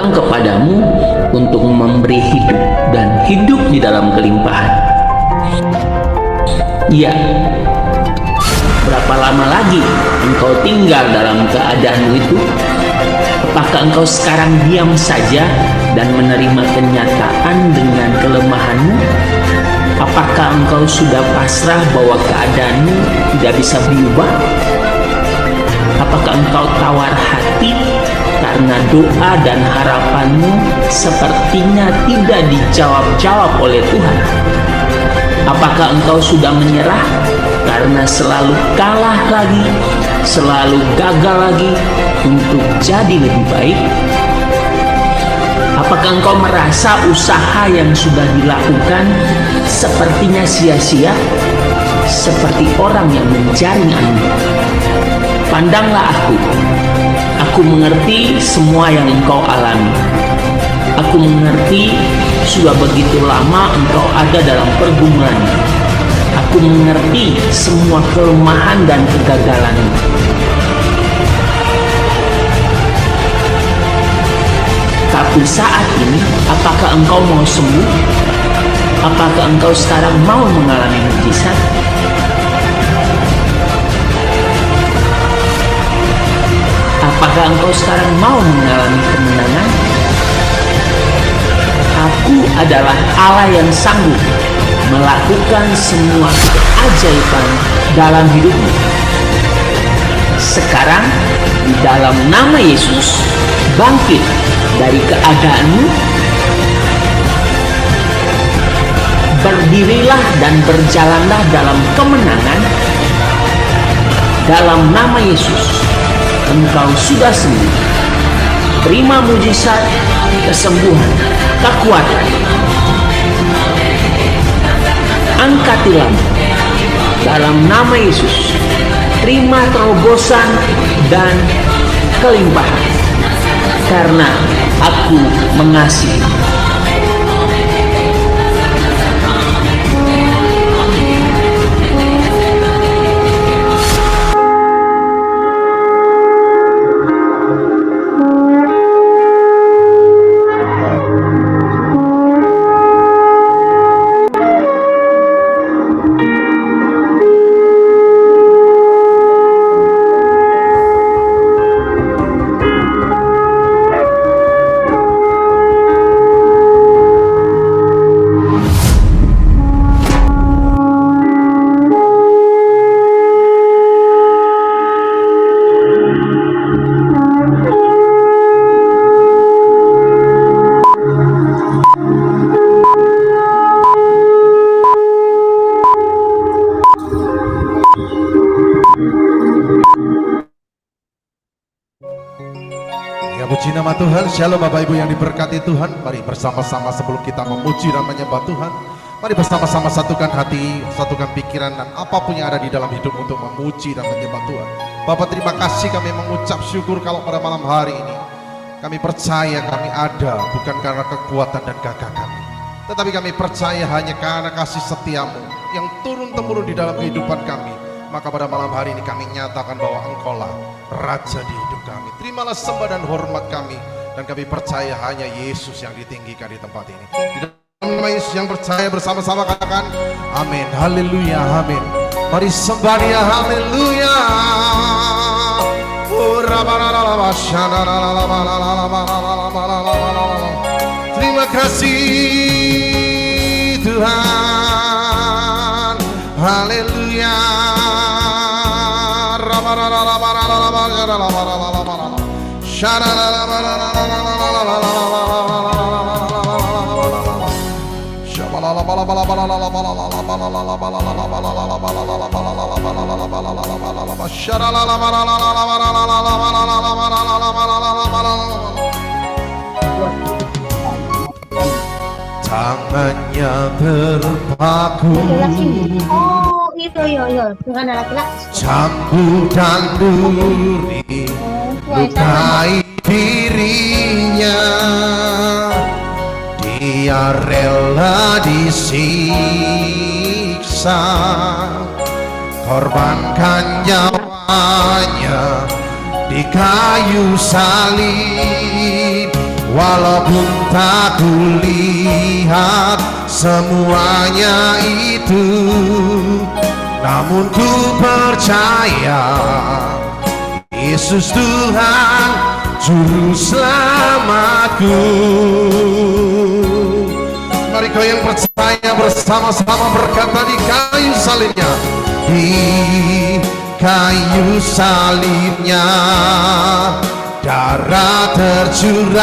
datang kepadamu untuk memberi hidup dan hidup di dalam kelimpahan. Ya, berapa lama lagi engkau tinggal dalam keadaanmu itu? Apakah engkau sekarang diam saja dan menerima kenyataan dengan kelemahanmu? Apakah engkau sudah pasrah bahwa keadaanmu tidak bisa berubah? Apakah engkau tawar hati karena doa dan harapanmu sepertinya tidak dijawab-jawab oleh Tuhan? Apakah engkau sudah menyerah karena selalu kalah lagi, selalu gagal lagi untuk jadi lebih baik? Apakah engkau merasa usaha yang sudah dilakukan sepertinya sia-sia, seperti orang yang menjaring angin? Pandanglah aku mengerti semua yang engkau alami. Aku mengerti sudah begitu lama engkau ada dalam pergumulan. Aku mengerti semua kelemahan dan kegagalanmu. Tapi saat ini, apakah engkau mau sembuh? Apakah engkau sekarang mau mengalami mujizat? Apakah engkau sekarang mau mengalami kemenangan? Aku adalah Allah yang sanggup melakukan semua keajaiban dalam hidupmu. Sekarang, di dalam nama Yesus, bangkit dari keadaanmu, berdirilah dan berjalanlah dalam kemenangan. Dalam nama Yesus, engkau sudah sembuh. Terima mujizat, kesembuhan, kekuatan. Angkatilah dalam nama Yesus. Terima terobosan dan kelimpahan, karena aku mengasihi. Puji nama Tuhan. Shalom Bapak Ibu yang diberkati Tuhan. Mari bersama-sama sebelum kita memuji dan menyembah Tuhan, mari bersama-sama satukan hati, satukan pikiran, dan apapun yang ada di dalam hidup untuk memuji dan menyembah Tuhan. Bapak, terima kasih, kami mengucap syukur kalau pada malam hari ini kami percaya kami ada bukan karena kekuatan dan gagah kami, tetapi kami percaya hanya karena kasih setiamu yang turun-temurun di dalam kehidupan kami. Maka pada malam hari ini kami nyatakan bahwa Engkaulah Raja di hidup kami. Terimalah sembah dan hormat kami, dan kami percaya hanya Yesus yang ditinggikan di tempat ini. Di dalam nama Yesus yang percaya bersama-sama katakan amin, haleluya, amin. Mari sembah Dia, haleluya. Terima kasih Tuhan, haleluya. Tangannya terpaku, oh itu yo dengan laki-laki cambuk dan duri, lukai dirinya. Dia rela disiksa, korbankan nyawanya di kayu salib. Walaupun tak kulihat semuanya itu, namun ku percaya Yesus Tuhan Juru Selamatku. Mari kau yang percaya bersama-sama berkata di kayu salibnya, di kayu salibnya darah tercurah,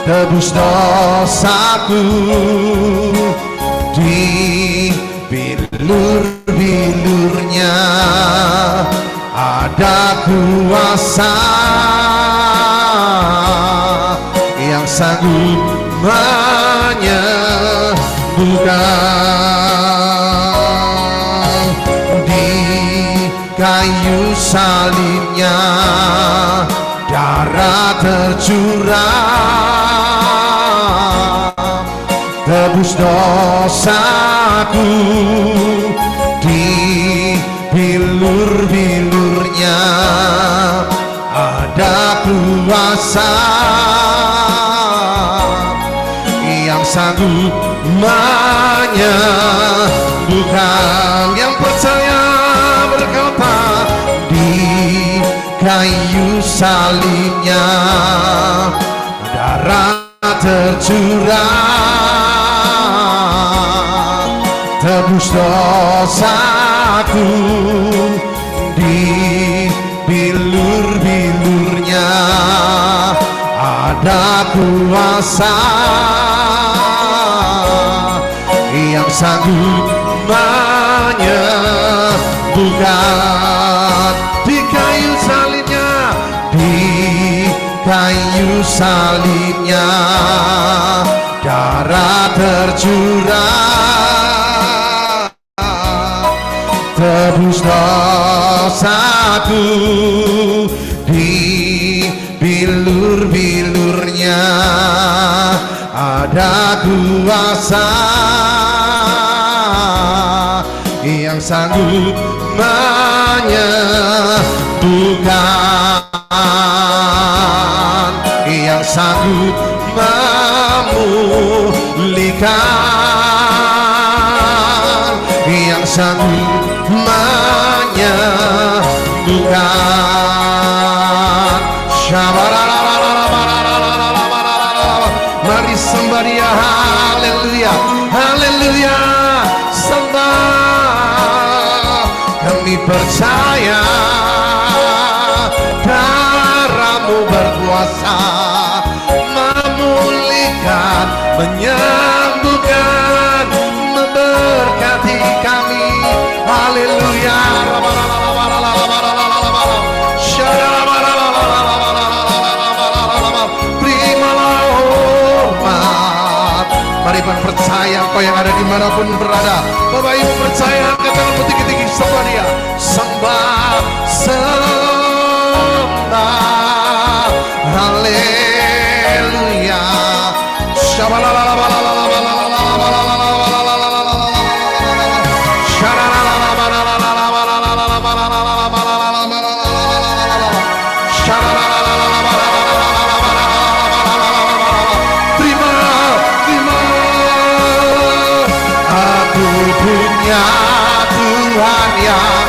tebus dosaku, di bilur-bilurnya ada kuasa yang sanggup menyembuhkan. Di kayu salibnya darah tercurah, tebus dosaku, di bilur-bilurnya ada kuasa yang sanggup menyembuhkan. Yang percaya berkata, di kayu salibnya darah tercurah, tebus dosaku, di bilur-bilurnya ada kuasa yang sanggup menyembuhkan. Di kayu salibnya, di kayu salibnya darah tercurah, tebus dosaku, di bilur-bilurnya ada kuasa yang sanggup menyembuhkan, yang sanggup memulihkan, yang sanggup menyembuhkan. Mari sembah Dia, haleluya, haleluya, sembah. Kami percaya darah-Mu berkuasa memulihkan, menyembuhkan, memberkati kami. Haleluya. Terimalah hormat. Mari percaya Engkau yang ada dimanapun berada. Bapak Ibu percaya, angkat tangan tinggi-tinggi, sembah Dia, sembah, sembah. Haleluya. Punya Tuhan yang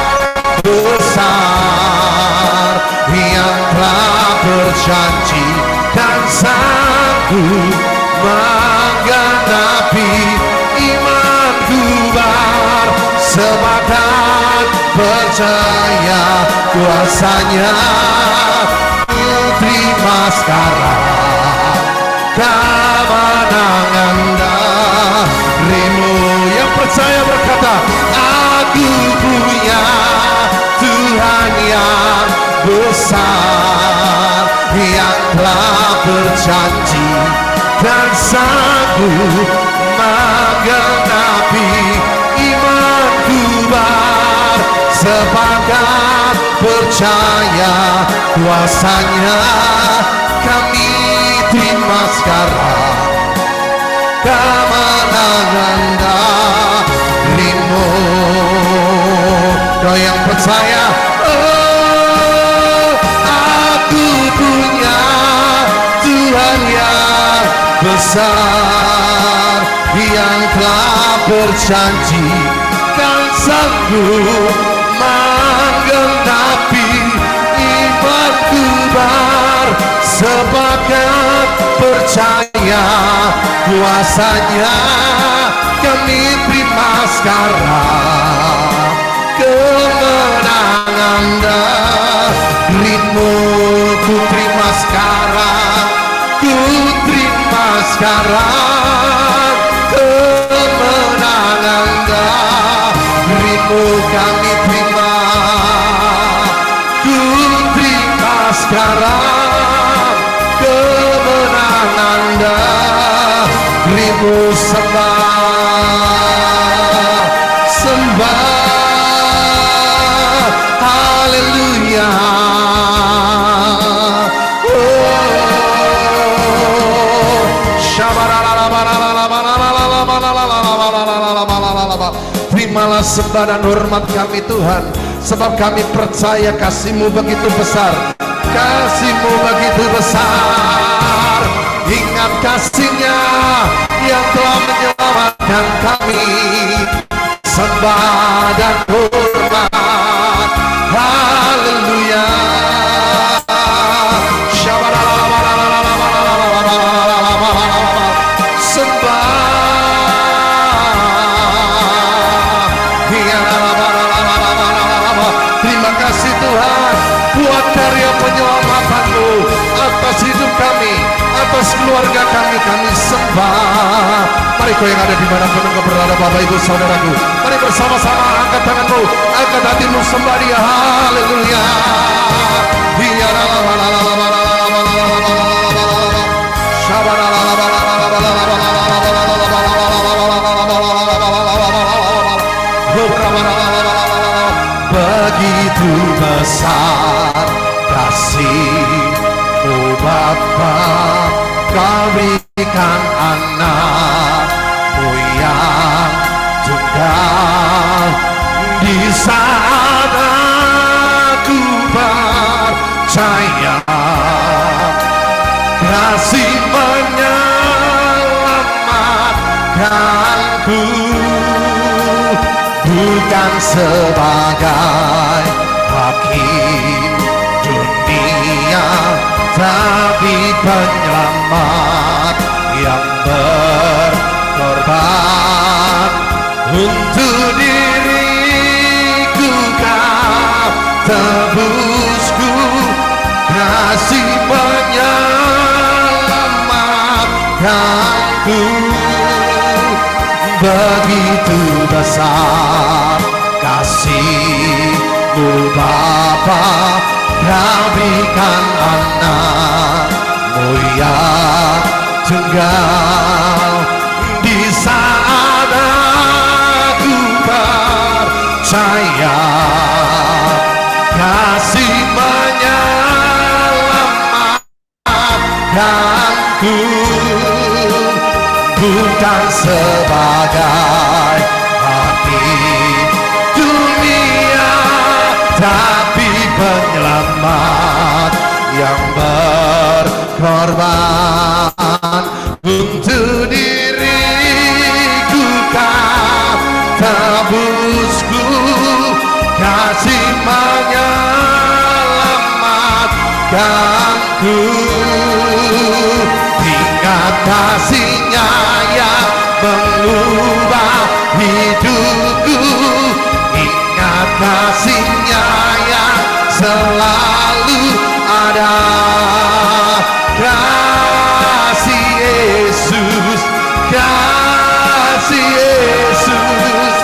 besar, yang telah berjanji dan sanggup menggenapi. Imanku bersepakat percaya kuasa-Nya. Ku terima sekarang kemenangan darimu. Yang percaya berkata, aku punya Tuhan yang besar, yang telah berjanji dan sanggup menggenapi. Imanku bersepakat percaya kuasa-Nya. Kami terima sekarang kemenangan darimu. Kau yang percaya, oh, aku punya berjanji kan sanggup menggenapi imanku bersepakat percaya kuasanya kami terima sekarang kemenangan darimu. Ku terima sekarang, ku terima sekarang kemenangan darimu. Kami terima, ku terima sekarang kemenangan darimu. Sembah haleluya. Terimalah sembah dan hormat kami Tuhan, sebab kami percaya kasih-Mu begitu besar, kasih-Mu begitu besar. Ingat kasih-Nya yang telah menyelamatkan kami. Sembah dan hormat haleluya. Terima kasih Tuhan buat karya penyelamatan-Mu atas hidup kami, atas keluarga kami. Kami sembah. Mari kau yang ada di manapun engkau berada, Bapak Ibu Saudaraku, mari bersama-sama angkat tanganmu, angkat hatimu, sembah Dia. Haleluya. Begitu besar kasih-Mu Bapa, Kau berikan anak-Mu yang tunggal. Di saat aku percaya kasih menyelamatkanku, bukan sebagai hakim dunia, tapi penyelamat yang berkorban untuk diriku. Kau tebusku, kasih menyelamatkanku. Begitu besar kasih-Mu Bapa, Kau berikan anak-Mu yang tunggal. Di saat aku percaya kasih menyelamatkanku, bukan sebagai hakim dunia, tapi penyelamat yang berkorban untuk diriku. Kau tebusku, kasih menyelamatkanku. Ingat kasih-Nya yang mengubah hidupku, ingat kasih-Nya yang selalu ada. Kasih Yesus, kasih Yesus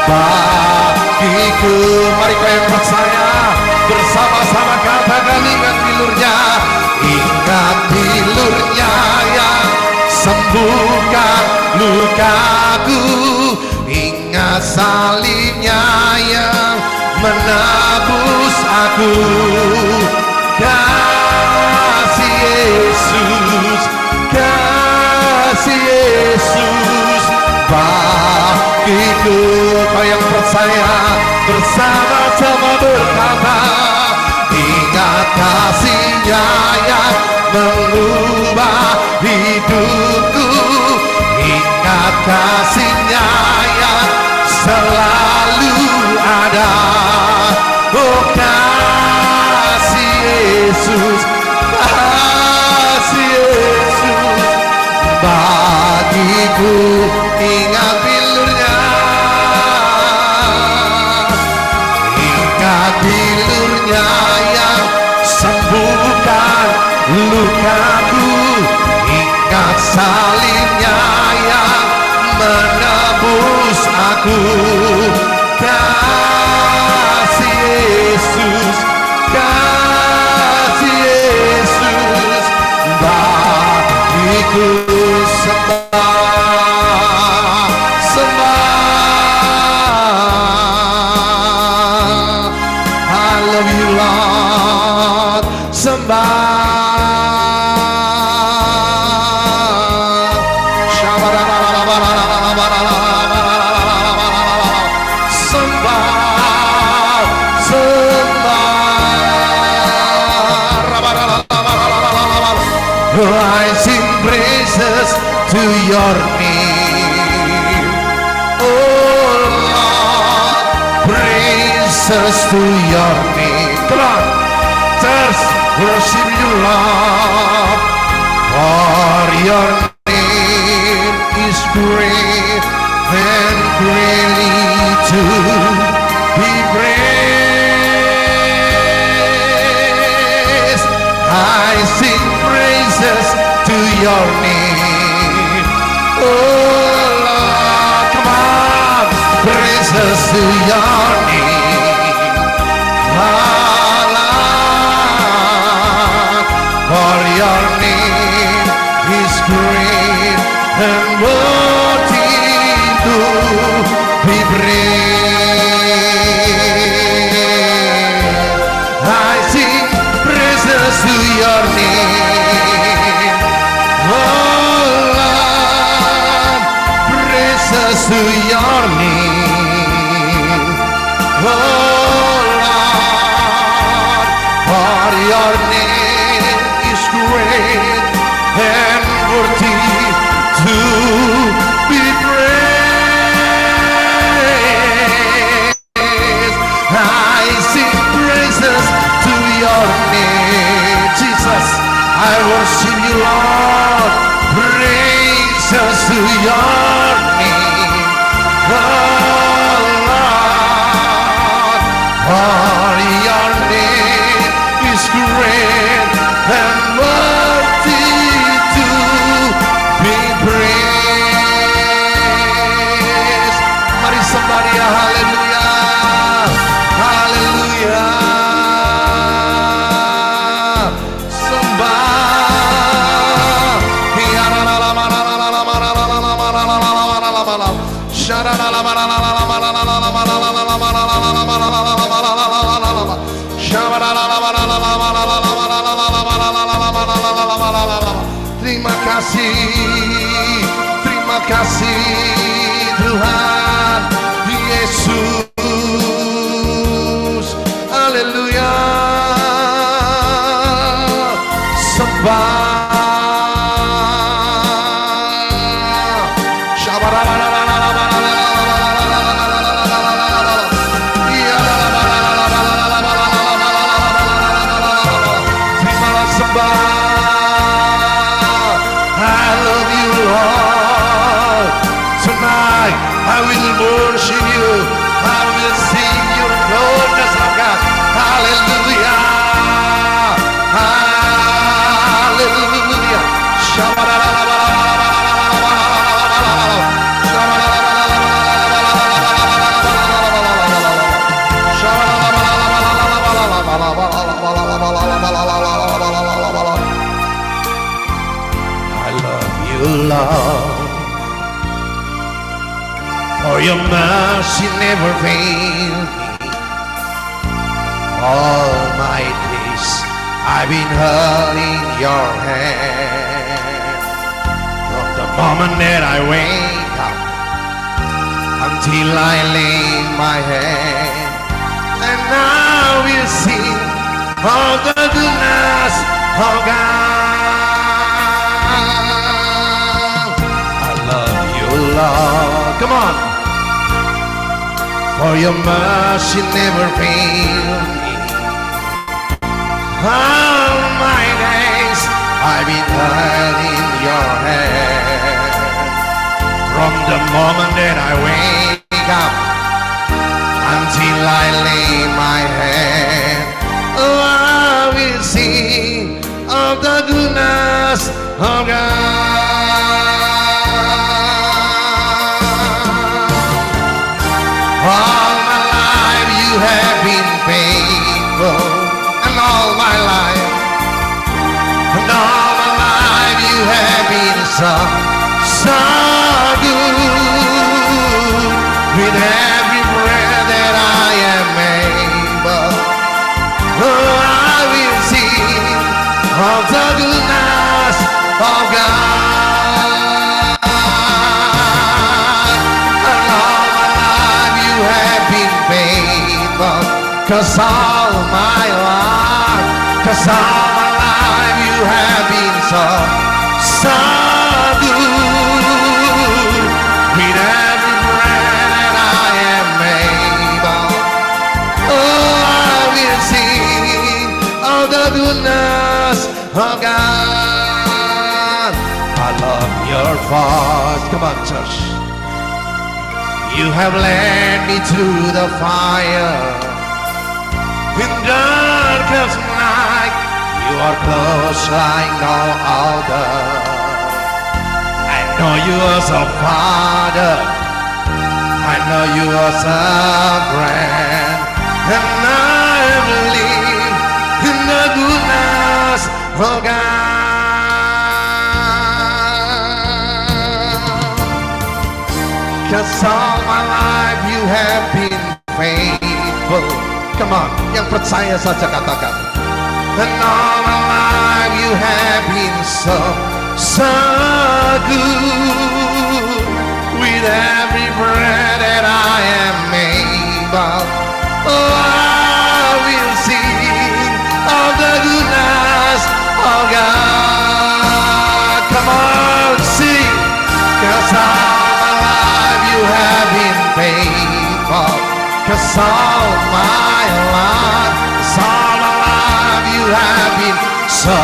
bagiku. Mari kau yang percaya bersama-sama katakan, ingat bilur-Nya, ingat bilur-Nya yang sembuhkan lukaku, ingat salibnya yang menebus aku. Kasih Yesus, kasih Yesus bagiku. Kau yang percaya bersama-sama berkata, ingat kasih-Nya yang mengubah hidupku, ingat kasih-Nya yang selalu ada. Oh kasih Yesus, kasih Yesus bagiku, ingat bilurnya, ingat bilurnya yang sembuhkan lukaku, ingat salibnya yang menebus aku. Kasih Yesus, kasih Yesus bagiku, sembah, sembah. I love you Lord, sembah. I sing praises to your name, oh Lord, praises to your name. Come on, just worship you, Lord, for your name is great and greatly to be praised. I sing praises to your name, oh Lord, come on, praises to your name, oh Lord, for your name is great and worthy to be praised. I sing praises to your name, oh Lord, praises to your name, oh Lord, for your name is great and worthy to be praised. I sing praises to your name, Jesus. I worship you, Lord. Praises to your name, oh Lord, for your name is great and worthy to be praised. Mari somebody, hallelujah, hallelujah. Terima kasih Tuhan Yesus, haleluya, sembah. I will worship you. I will sing your goodness, oh God. Hallelujah. Hallelujah. I love you, Lord. For your mercy never failed me. All my days I've been holding your hand. From the moment that I wake up until I lay my head, and I will sing of the goodness of God. I love you, Lord. Come on. for your mercy never failed me. All my days I've been held in your hand. From the moment that I wake up until I lay my head, oh, I will sing of the goodness of God. All my life you have been faithful, and all my life, and all my life you have been so good. With every breath that I am able, oh, I will sing of the goodness of God. And all my life you have been faithful, 'cause all my life, 'cause all my life you have been so good. With every breath that I am able, oh, I will sing of the goodness of God. I love your voice. Come on, church. You have led me through the fire. In darkest night, you are close like no other. I know you as a father, I know you as a friend, and I believe in the goodness of God. 'Cause all my life you have been faithful. Come on, yang percaya saja katakan. And all my life you have been so good. With every breath that I am able, oh, I will sing of the goodness of God. Come on, sing. 'Cause all my life you have been faithful. 'Cause all my life, 'cause all my life you have been so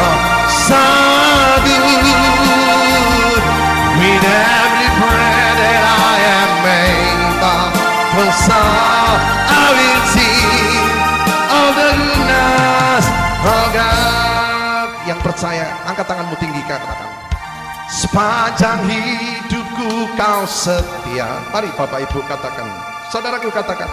good. With every breath that I am able, 'cause all I will sing of the goodness of God. Yang percaya, angkat tanganmu tinggi, katakan. Sepanjang hidupku kau setia. Mari Bapak Ibu katakan, saudaraku katakan.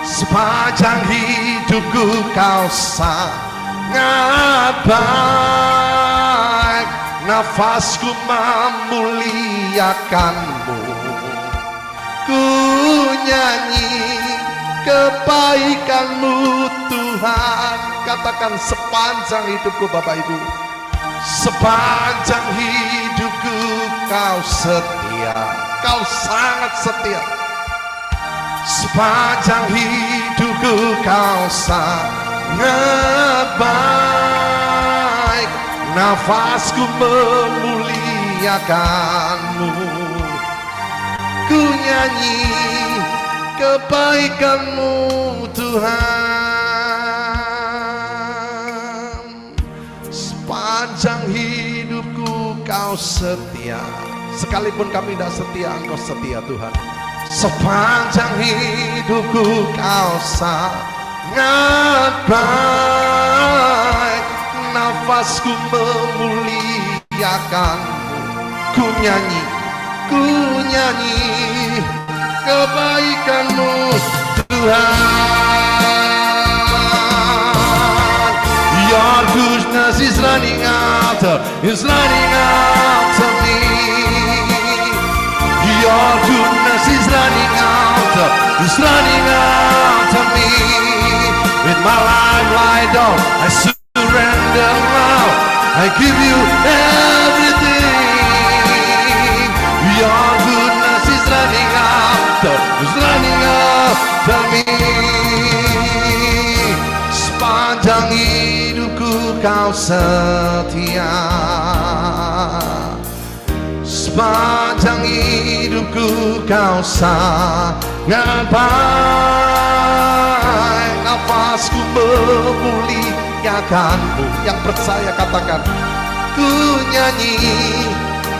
Sepanjang hidupku kau sangat baik, nafasku memuliakanmu. Ku nyanyi kebaikanmu Tuhan. Katakan sepanjang hidupku Bapak Ibu. Sepanjang hidupku kau setia. Kau sangat setia. Sepanjang hidupku kau sangat baik, nafasku memuliakanmu. Ku nyanyi kebaikanmu Tuhan. Sepanjang hidupku kau setia. Sekalipun kami tidak setia, engkau setia Tuhan. Sepanjang hidupku kau sangat baik, nafasku memuliakanmu. Ku nyanyi kebaikanmu Tuhan. Your goodness is running out to me. Your goodness is running out to me. With my life laid down, I surrender now. I give you everything. Your goodness is running out to me. Sepanjang hidupku kau setia. Sepanjang hidupku kau sangat dengan baik nafasku memuliakanmu. Yang percaya katakan, ku nyanyi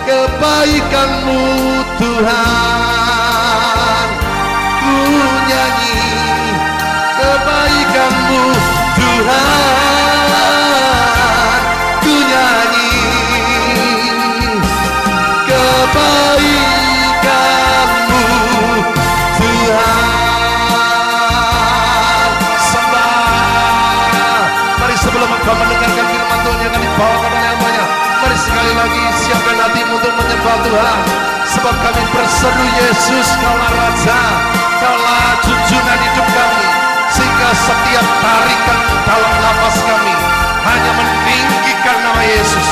kebaikanmu Tuhan, ku nyanyi kebaikanmu Tuhan, ku nyanyi kebaikanmu Tuhan. Sembah. Mari sebelum engkau mendengarkan firman Tuhan yang akan dibawakan oleh hamba-Nya, mari sekali lagi siapkan hatimu untuk menyembah Tuhan. Sebab kami berseru, Yesus, Kaulah Raja, Kaulah junjungan hidup kami, sehingga setiap tarikan dalam nafas kami hanya meninggikan nama Yesus.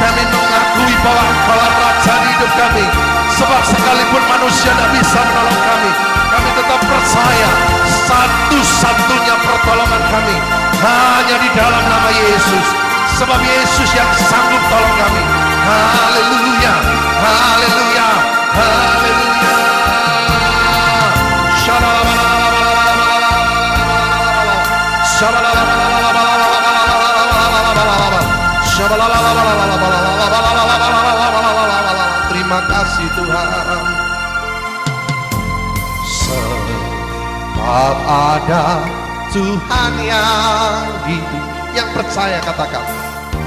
Kami mengakui bahwa Kaulah Raja di hidup kami. Sebab sekalipun manusia tidak bisa menolong kami, kami tetap percaya satu-satunya pertolongan kami hanya di dalam nama Yesus. Sebab Yesus yang sanggup tolong kami. Haleluya, haleluya, haleluya. Terima kasih Tuhan. Sebab ada Tuhan yang hidup. Yang percaya katakan,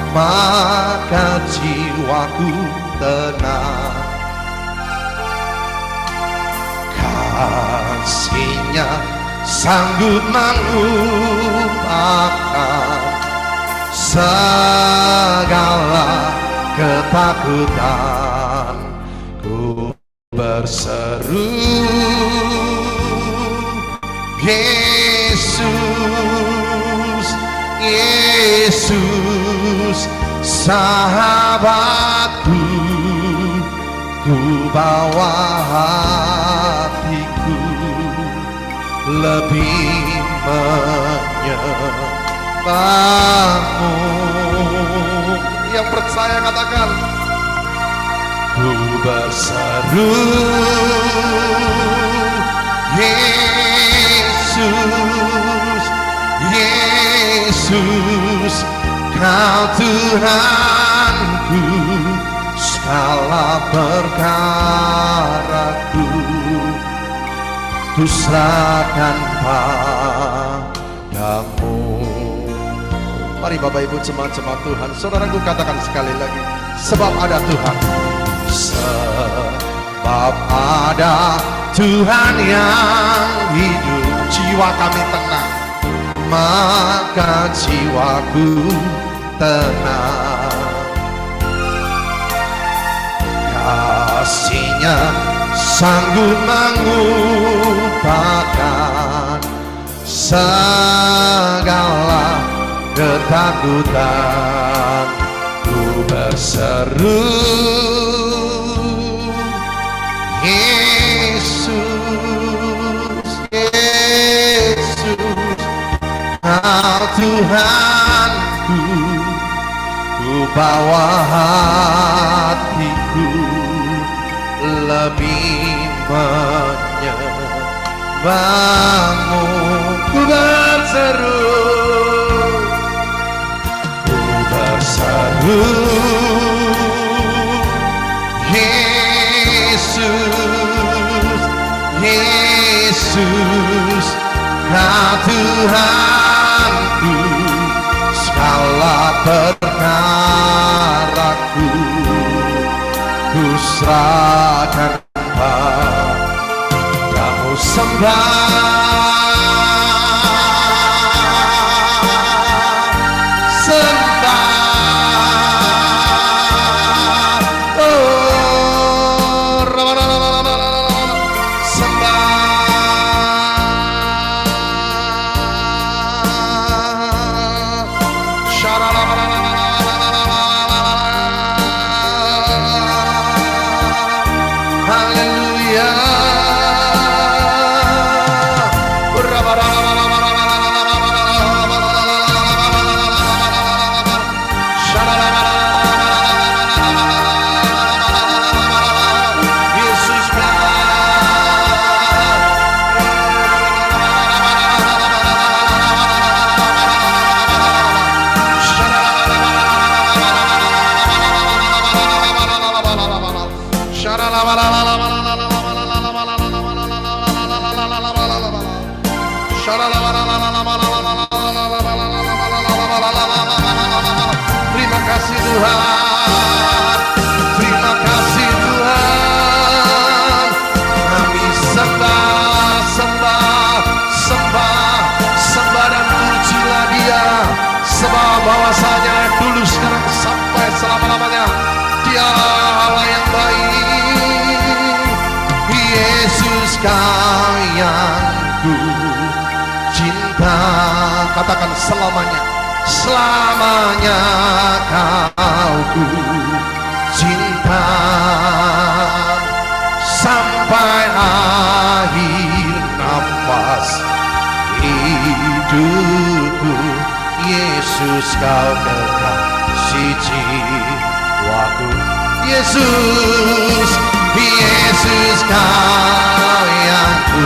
maka jiwaku tenang. Kasih-Nya sanggup mengubahkan segala ketakutan. Ku berseru, Yesus, Yesus, sahabatku. Ku bawa hatiku lebih menyembahmu. Yang percaya katakan, ku berseru, Yesus, Yesus, Kau Tuhanku, segala perkaraku ku serahkan padamu. Mari Bapak Ibu jemaat-jemaat Tuhan, saudaraku katakan sekali lagi, sebab ada Tuhan. Sebab ada Tuhan yang hidup, jiwa kami tenang, maka jiwaku tenang. Kasih-Nya sanggup mengubahkan segala ketakutan. Ku berseru, Yesus, Yesus, Kau Tuhanku. Ku bawa hatiku lebih menyembahmu. Ku berseru, ku berseru, Yesus, Yesus, Kau Tuhanku, segala perkaraku ku serahkan padamu. katakan selamanya. Selamanya kau ku cinta sampai akhir nafas hidupku. Yesus kau kekasih jiwaku. Yesus, Yesus kau yang ku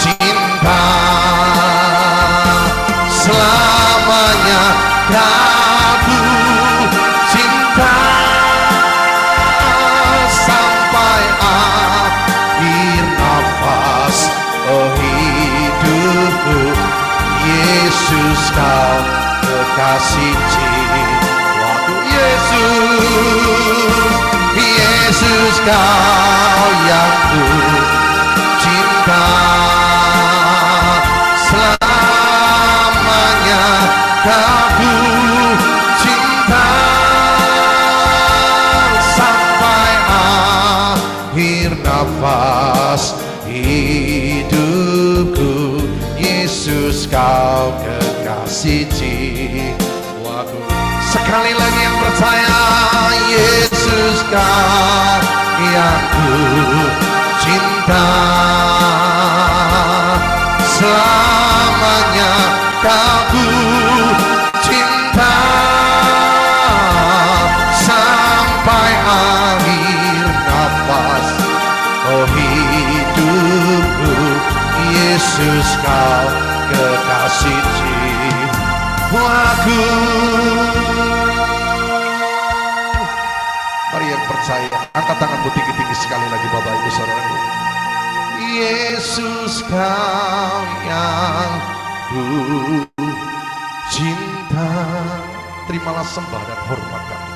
cinta. Selamanya kau cinta sampai akhir nafas hidupku. Yesus kau kekasih jiwaku. Yesus, Yesus kau yang ku cinta. Selamanya kau cinta sampai akhir nafas hidupku. Yesus kau kekasih jiwaku. Sekali lagi yang percaya, Yesus kau yang ku cinta. Selamanya kau ku cinta sampai akhir nafas hidupku. Yesus kau kekasih jiwaku. Mari yang percaya, angkat tanganmu tinggi-tinggi sekali lagi Bapak Ibu Saudaraku. Yesus kau yang ku cinta. Terimalah sembah dan hormat kami.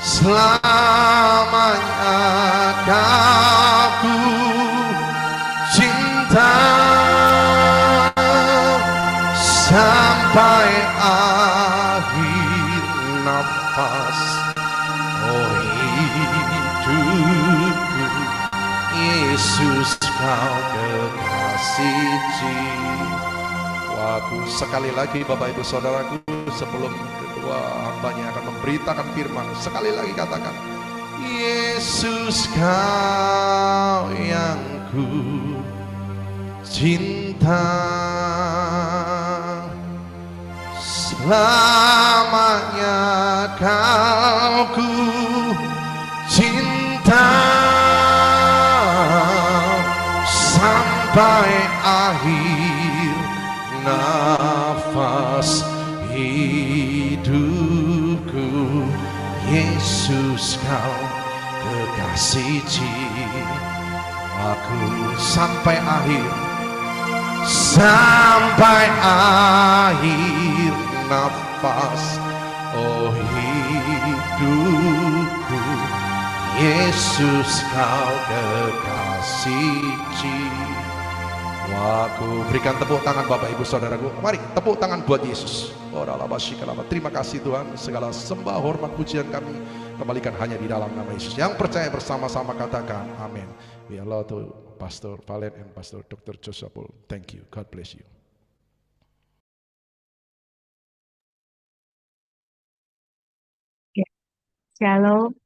Selamanya kau ku cinta sampai akhir nafas hidupku. Yesus kau kekasih jiwaku. Sekali lagi Bapak Ibu Saudaraku, sebelum kedua hambanya akan memberitakan firman, sekali lagi katakan, Yesus kau yang ku cinta. Selamanya kau ku cinta sampai akhir nafas hidupku. Yesus kau kekasih jiwaku sampai akhir nafas hidupku. Yesus kau kekasih jiwaku. Berikan tepuk tangan Bapak Ibu Saudaraku. Mari tepuk tangan buat Yesus. Terima kasih Tuhan. Segala sembah hormat pujian kami kembalikan hanya di dalam nama Yesus. Yang percaya bersama-sama katakan amin. We allow to Pastor Valen and Pastor Dr. Joshua Paul. Thank you. God bless you. Shalom,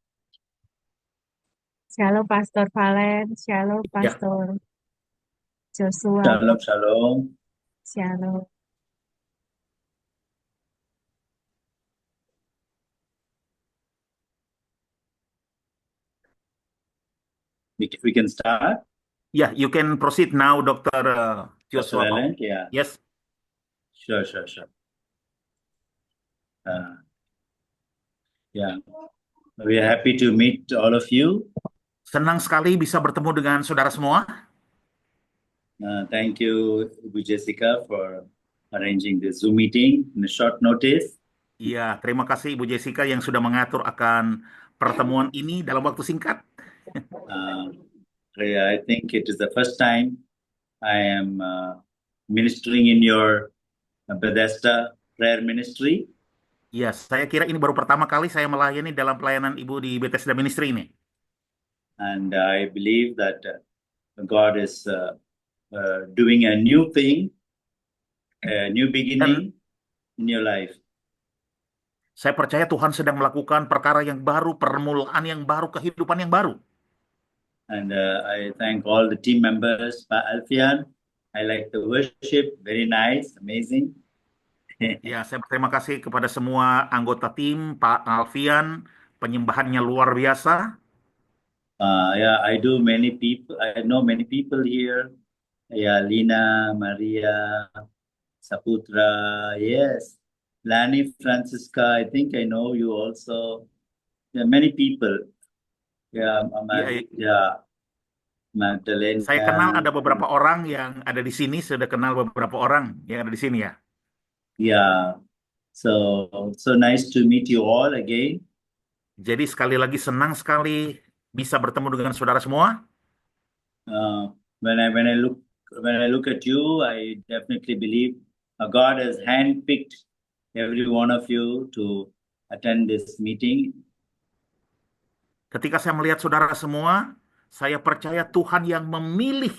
shalom Pastor Valen, shalom Pastor Joshua, Shalom, shalom. shalom. We can start. Yeah, you can proceed now, Dr. Pastor Joshua. Alan, yeah, Yes. sure. Yeah, we are happy to meet all of you. Senang sekali bisa bertemu dengan saudara semua. Thank you, Ibu Jessica, for arranging the Zoom meeting in a short notice. Iya, terima kasih Ibu Jessica yang sudah mengatur akan pertemuan ini dalam waktu singkat. I think it is the first time I am ministering in your Bethesda prayer ministry. Iya, saya kira ini baru pertama kali saya melayani dalam pelayanan Ibu di Bethesda Ministry ini. And I believe that God is doing a new thing a new beginning in your life. Saya percaya Tuhan sedang melakukan perkara yang baru, permulaan yang baru, kehidupan yang baru. And I thank all the team members, Pak Alfian. I like the worship, very nice, amazing. Ya, saya berterima kasih kepada semua anggota tim, Pak Alfian, penyembahannya luar biasa. Yeah, I know many people here. Yeah, Lina, Maria, Saputra, yes. Lani, Francisca, I think I know you also. Yeah, many people. Yeah, Iya, Magdalena. saya kenal ada beberapa orang yang ada di sini, sudah kenal beberapa orang yang ada di sini ya. Yeah, so nice to meet you all again. Jadi sekali lagi senang sekali bisa bertemu dengan saudara semua. When I look at you, I definitely believe God has handpicked every one of you to attend this meeting. Ketika saya melihat saudara semua, saya percaya Tuhan yang memilih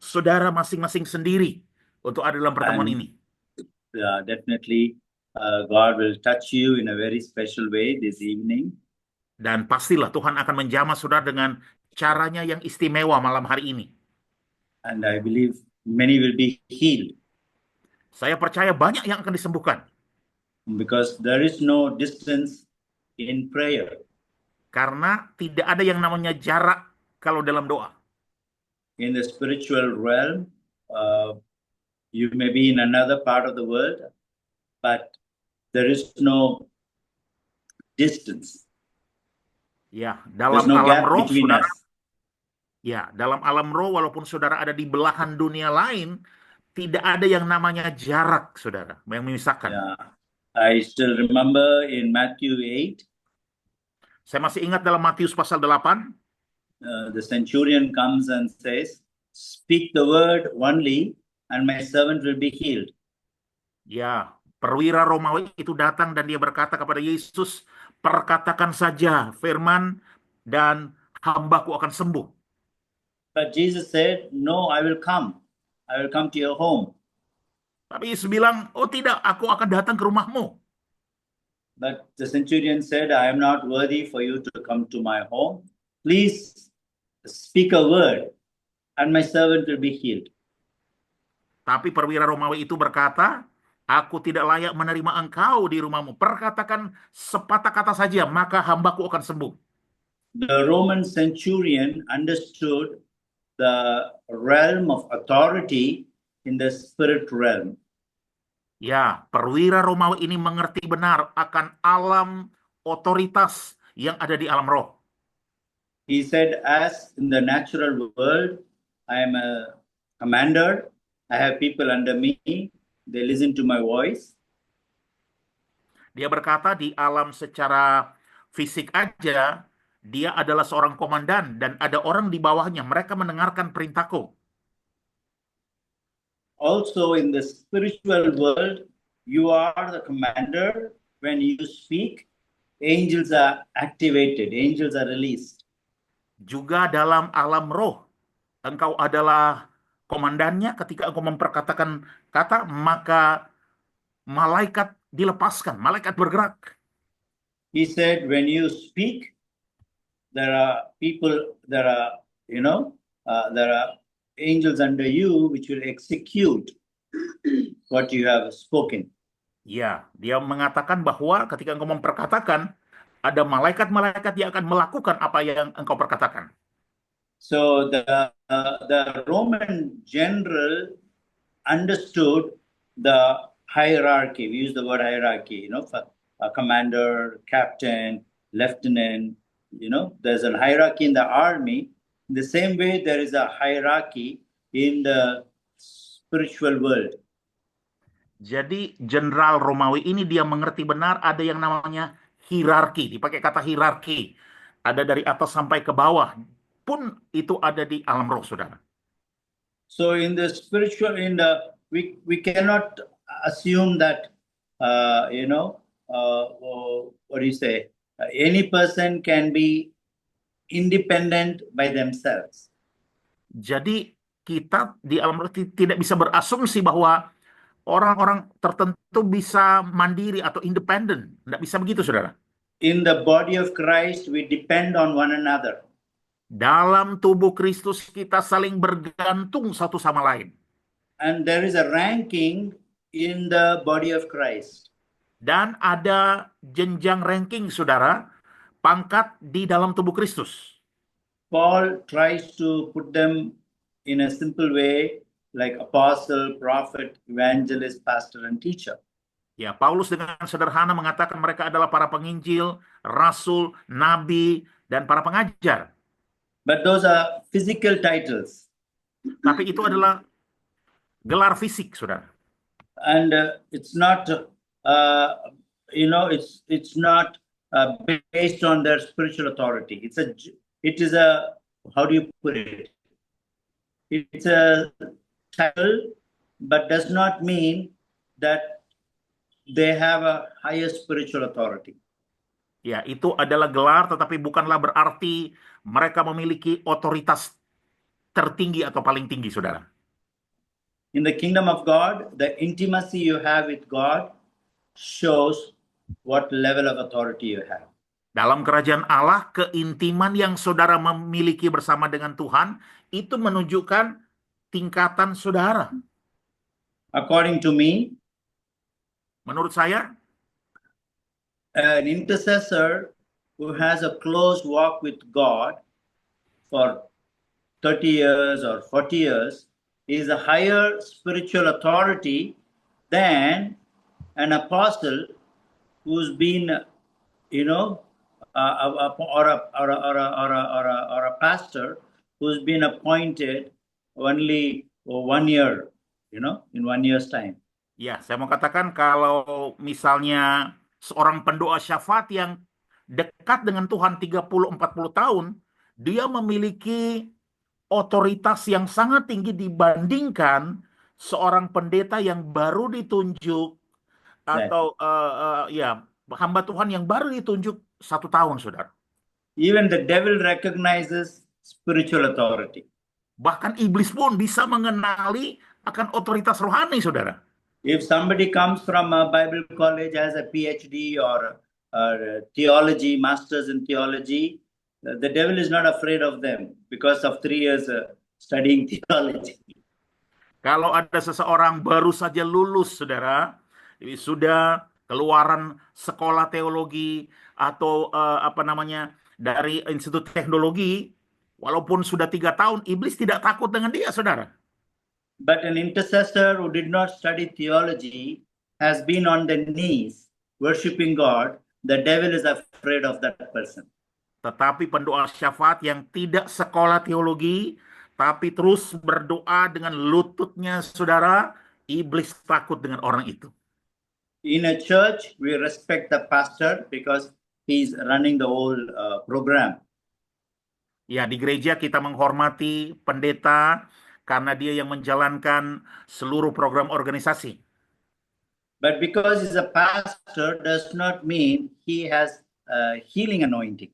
saudara masing-masing sendiri untuk ada dalam pertemuan And- ini. Definitely, God will touch you in a very special way this evening. Dan pastilah Tuhan akan menjamah saudara dengan caranya yang istimewa malam hari ini. And I believe many will be healed Saya percaya banyak yang akan disembuhkan. because there is no distance in prayer. Karena tidak ada yang namanya jarak kalau dalam doa. In the spiritual realm, you may be in another part of the world, but there is no distance. Ya, There's dalam no alam gap roh, between saudara, us. ya, dalam alam roh, walaupun saudara ada di belahan dunia lain, tidak ada yang namanya jarak, saudara, yang memisahkan. Yeah. I still remember in Matthew 8, Saya masih ingat dalam Matius pasal 8, the centurion comes and says, "Speak the word only, and my servant will be healed." ya, perwira Romawi itu datang dan dia berkata kepada Yesus, perkatakan saja firman dan hambaku akan sembuh. But Jesus said, "No, I will come. I will come to your home." Tapi Yesus bilang, oh tidak, aku akan datang ke rumahmu. But the centurion said, "I am not worthy for you to come to my home. Please speak a word, and my servant will be healed." Tapi perwira Romawi itu berkata, aku tidak layak menerima engkau di rumahmu. Perkatakan sepatah kata saja, maka hambaku akan sembuh. The Roman centurion understood the realm of authority in the spirit realm. Ya, perwira Romawi ini mengerti benar akan alam otoritas yang ada di alam roh. He said, "As in the natural world, I am a commander. I have people under me. They listen to my voice." Dia berkata di alam secara fisik aja, dia adalah seorang komandan dan ada orang di bawahnya. Mereka mendengarkan perintahku. Also in the spiritual world, you are the commander. When you speak, angels are activated, angels are released. Juga dalam alam roh, engkau adalah komandannya. Ketika engkau memperkatakan kata, maka malaikat dilepaskan, malaikat bergerak. He said, when you speak, there are people, there are angels under you which will execute what you have spoken. Ya, dia mengatakan bahwa ketika engkau memperkatakan, ada malaikat-malaikat yang akan melakukan apa yang engkau perkatakan. So the Roman general understood the hierarchy. We use the word hierarchy, for a commander, captain, lieutenant. There's a hierarchy in the army. In the same way, there is a hierarchy in the spiritual world. Jadi jenderal Romawi ini dia mengerti benar ada yang namanya hierarki. Dipakai kata hierarki. Ada dari atas sampai ke bawah. Pun itu ada di alam roh, saudara. So in the spiritual, we cannot assume that, what do you say? Any person can be independent by themselves. Jadi kita di alam roh tidak bisa berasumsi bahwa orang-orang tertentu bisa mandiri atau independen. Tidak bisa begitu, saudara. In the body of Christ, we depend on one another. Dalam tubuh Kristus kita saling bergantung satu sama lain. And there is a ranking in the body of Christ. Dan ada jenjang ranking, saudara, pangkat di dalam tubuh Kristus. Paul tries to put them in a simple way, like apostle, prophet, evangelist, pastor, and teacher. Ya, Paulus dengan sederhana mengatakan mereka adalah para penginjil, rasul, nabi, dan para pengajar. But those are physical titles. Tapi itu adalah gelar fisik, saudara. And it's not, it's not based on their spiritual authority. It is a, how do you put it? It's a title, but does not mean that they have a higher spiritual authority. Ya, itu adalah gelar, tetapi bukanlah berarti mereka memiliki otoritas tertinggi atau paling tinggi, saudara. In the kingdom of God, the intimacy you have with God shows what level of authority you have. Dalam kerajaan Allah, keintiman yang saudara memiliki bersama dengan Tuhan, itu menunjukkan tingkatan saudara. According to me, Menurut saya, an intercessor who has a close walk with God for 30 years or 40 years is a higher spiritual authority than an apostle who's been, or a pastor who's been appointed only 1 year, in 1 year's time. ya, saya mau katakan kalau misalnya seorang pendoa syafaat yang dekat dengan Tuhan 30-40 tahun, dia memiliki otoritas yang sangat tinggi dibandingkan seorang pendeta yang baru ditunjuk atau hamba Tuhan yang baru ditunjuk 1 tahun, saudara. Even the devil recognizes spiritual authority. Bahkan iblis pun bisa mengenali akan otoritas rohani, saudara. If somebody comes from a Bible college, has a PhD or theology, masters in theology, the devil is not afraid of them because of 3 years studying theology. Kalau ada seseorang baru saja lulus, saudara, sudah keluaran sekolah teologi atau dari institut teknologi, walaupun sudah 3 tahun, iblis tidak takut dengan dia, saudara. But an intercessor who did not study theology has been on their knees worshiping God. The devil is afraid of that person. Tetapi pendoa syafaat yang tidak sekolah teologi, tapi terus berdoa dengan lututnya, saudara, iblis takut dengan orang itu. In a church, we respect the pastor because he's running the whole program. Ya, di gereja kita menghormati pendeta karena dia yang menjalankan seluruh program organisasi. But because he's a pastor does not mean he has healing anointing.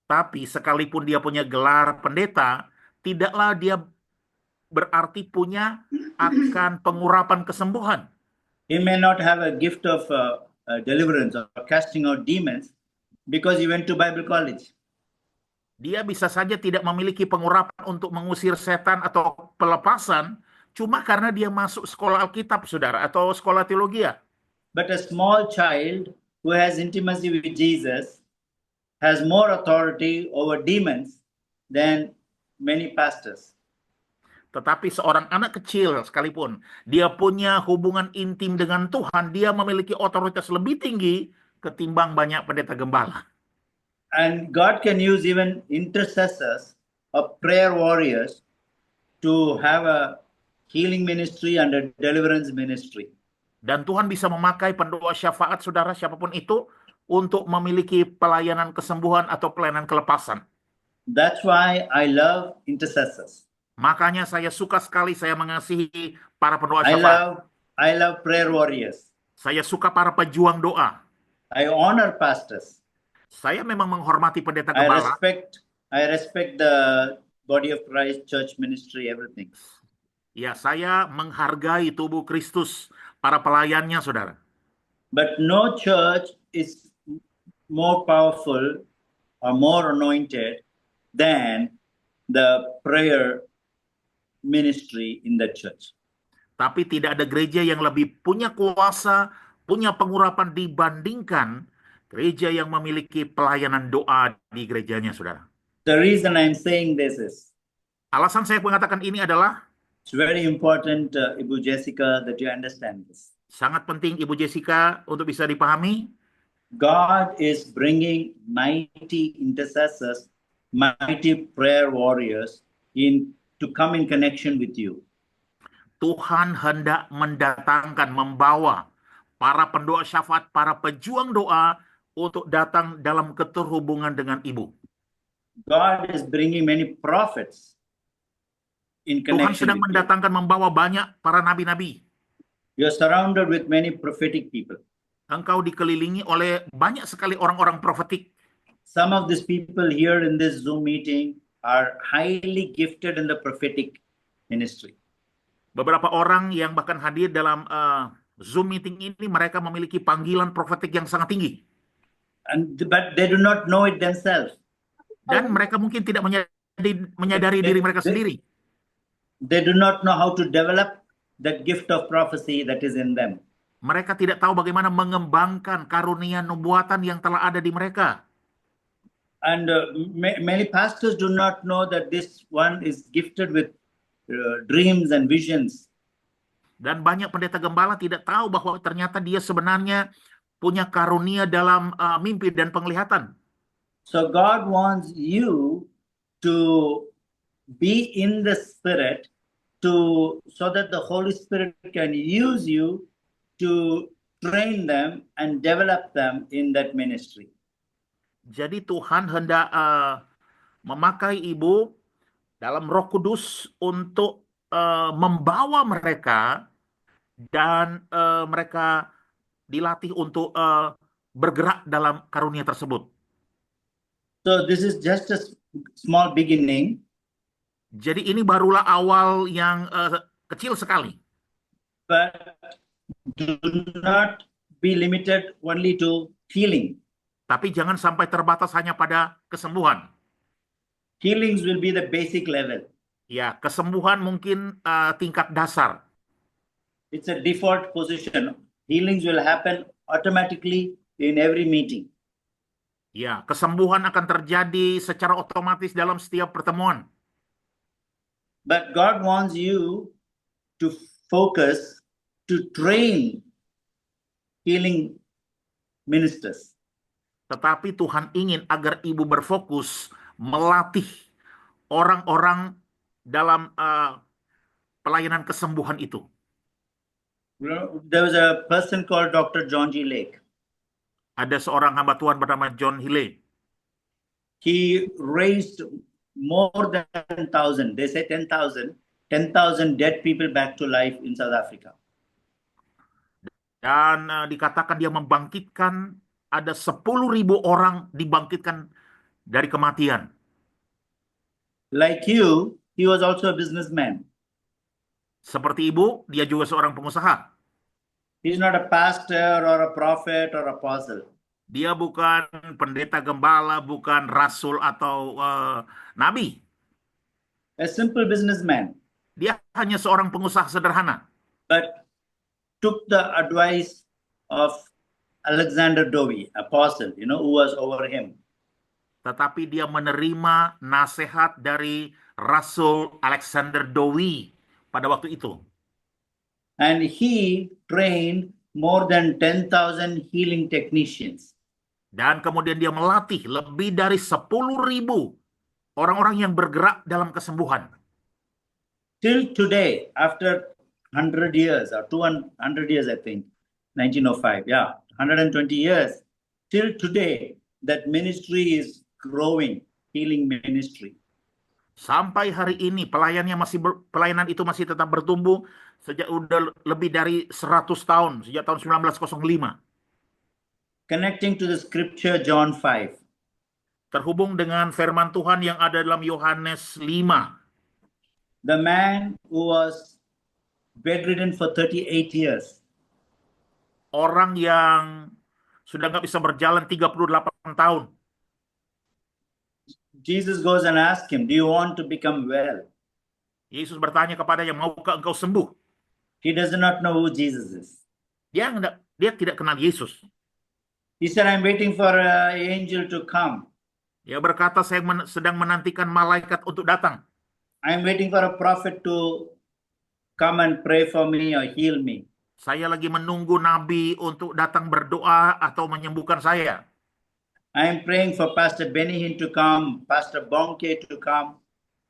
Tapi sekalipun dia punya gelar pendeta, tidaklah dia berarti punya akan pengurapan kesembuhan. He may not have a gift of deliverance or casting out demons because he went to Bible college. Dia bisa saja tidak memiliki pengurapan untuk mengusir setan atau pelepasan, cuma karena dia masuk sekolah Alkitab, saudara, atau sekolah teologi. But a small child who has intimacy with Jesus has more authority over demons than many pastors. Tetapi seorang anak kecil sekalipun, dia punya hubungan intim dengan Tuhan, dia memiliki otoritas lebih tinggi ketimbang banyak pendeta gembala. And God can use even intercessors or prayer warriors to have a healing ministry and a deliverance ministry. Dan Tuhan bisa memakai pendoa syafaat, saudara, siapapun itu, untuk memiliki pelayanan kesembuhan atau pelayanan kelepasan. That's why I love intercessors. Makanya saya suka sekali, saya mengasihi para pendoa syafaat. I love prayer warriors. Saya suka para pejuang doa. I honor pastors. Saya memang menghormati pendeta I gembala. respect the body of Christ, church ministry, everything. Ya, saya menghargai tubuh Kristus, para pelayannya, saudara. But no church is more powerful or more anointed than the prayer ministry in the church. Tapi tidak ada gereja yang lebih punya kuasa, punya pengurapan dibandingkan gereja yang memiliki pelayanan doa di gerejanya, saudara. The reason I'm saying this is Alasan saya mengatakan ini adalah it's very important, Ibu Jessica, that you understand this. sangat penting Ibu Jessica untuk bisa dipahami. God is bringing mighty intercessors, mighty prayer warriors to come in connection with you. Tuhan hendak mendatangkan, membawa para pendoa syafaat, para pejuang doa untuk datang dalam keterhubungan dengan Ibu. God is bringing many prophets in Tuhan connection sedang with you. mendatangkan, membawa banyak para nabi-nabi. You're surrounded with many prophetic people. Engkau dikelilingi oleh banyak sekali orang-orang profetik. Some of these people here in this Zoom meeting are highly gifted in the prophetic ministry. Beberapa orang yang bahkan hadir dalam Zoom meeting ini, mereka memiliki panggilan profetik yang sangat tinggi. But they do not know it themselves. Dan mereka mungkin tidak menyadari diri mereka sendiri. They do not know how to develop that gift of prophecy that is in them. Mereka tidak tahu bagaimana mengembangkan karunia nubuatan yang telah ada di mereka. And many pastors do not know that this one is gifted with dreams and visions. Dan banyak pendeta gembala tidak tahu bahwa ternyata dia sebenarnya punya karunia dalam mimpi dan penglihatan. So God wants you to be in the Spirit so that the Holy Spirit can use you to train them and develop them in that ministry. Jadi Tuhan hendak memakai ibu dalam Roh Kudus untuk membawa mereka dan mereka dilatih untuk bergerak dalam karunia tersebut. So this is just a small beginning. Jadi ini barulah awal yang kecil sekali. But do not be limited only to healing. Tapi jangan sampai terbatas hanya pada kesembuhan. Healings will be the basic level. Ya, kesembuhan mungkin tingkat dasar. It's a default position. Healings will happen automatically in every meeting. Ya, kesembuhan akan terjadi secara otomatis dalam setiap pertemuan. But God wants you to focus to train healing ministers. Tetapi Tuhan ingin agar ibu berfokus melatih orang-orang dalam pelayanan kesembuhan itu. There was a person called Dr. John G. Lake. Ada seorang hamba Tuhan bernama John Hille. He raised more than 10,000. They say 10,000 dead people back to life in South Africa. Dan dikatakan dia membangkitkan, ada 10.000 orang dibangkitkan dari kematian. Like you, he was also a businessman. Seperti ibu, dia juga seorang pengusaha. He's not a pastor or a prophet or apostle. Dia bukan pendeta gembala, bukan rasul atau nabi. A simple businessman. Dia hanya seorang pengusaha sederhana. But took the advice of Alexander Dowie, apostle, who was over him. Tetapi dia menerima nasihat dari Rasul Alexander Dowie pada waktu itu. And he trained more than 10,000 healing technicians. Dan kemudian dia melatih lebih dari 10.000 orang-orang yang bergerak dalam kesembuhan. Till today, after 100 years or 200 years, I think, 1905, 120 years, till today, that ministry is growing, healing ministry. Sampai hari ini pelayanan itu masih tetap bertumbuh sejak udah lebih dari 100 tahun, sejak tahun 1905. Connecting to the scripture John 5. Terhubung dengan firman Tuhan yang ada dalam Yohanes 5. The man who was bedridden for 38 years. Orang yang sudah nggak bisa berjalan 38 tahun. Jesus goes and asks him, "Do you want to become well?" Yesus bertanya kepadanya, maukah engkau sembuh? He does not know who Jesus is. Dia tidak kenal Yesus. He said, "I'm waiting for an angel to come. Dia berkata, saya sedang menantikan malaikat untuk datang. I'm waiting for a prophet to come and pray for me or heal me." Saya lagi menunggu nabi untuk datang berdoa atau menyembuhkan saya. I'm praying for Pastor Benny Hinn to come, Pastor Bonke to come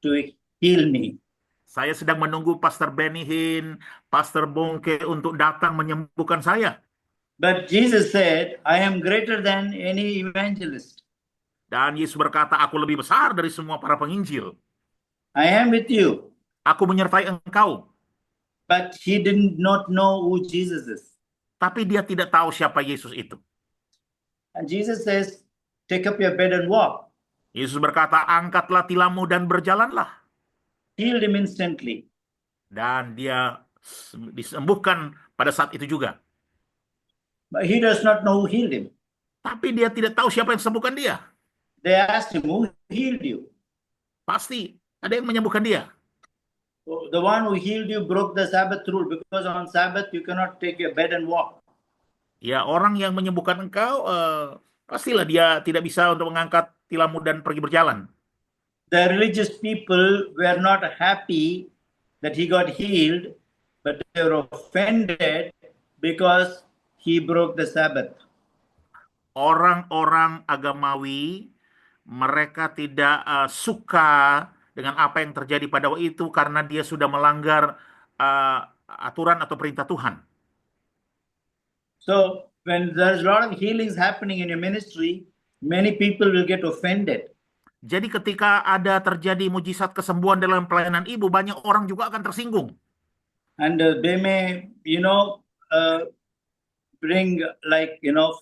to heal me. Saya sedang menunggu Pastor Benny Hinn, Pastor Bonke untuk datang menyembuhkan saya. But Jesus said, "I am greater than any evangelist. Dan Yesus berkata, aku lebih besar dari semua para penginjil. I am with you." Aku menyertai engkau. But he did not know who Jesus is. Tapi dia tidak tahu siapa Yesus itu. And Jesus says, "Take up your bed and walk." Yesus berkata, angkatlah tilammu dan berjalanlah. Healed him instantly. Dan dia disembuhkan pada saat itu juga. But he does not know who healed him. Tapi dia tidak tahu siapa yang sembuhkan dia. They asked him, "Who healed you?" Pasti ada yang menyembuhkan dia. The one who healed you broke the Sabbath rule, because on Sabbath you cannot take your bed and walk. Ya, orang yang menyembuhkan engkau, pastilah dia tidak bisa untuk mengangkat tilammu dan pergi berjalan. The religious people were not happy that he got healed, but they were offended because he broke the Sabbath. Orang-orang agamawi, mereka tidak suka dengan apa yang terjadi pada waktu itu karena dia sudah melanggar aturan atau perintah Tuhan. So when there's a lot of healings happening in your ministry, many people will get offended. Jadi ketika ada terjadi mujizat kesembuhan dalam pelayanan ibu, banyak orang juga akan tersinggung. And they may, bring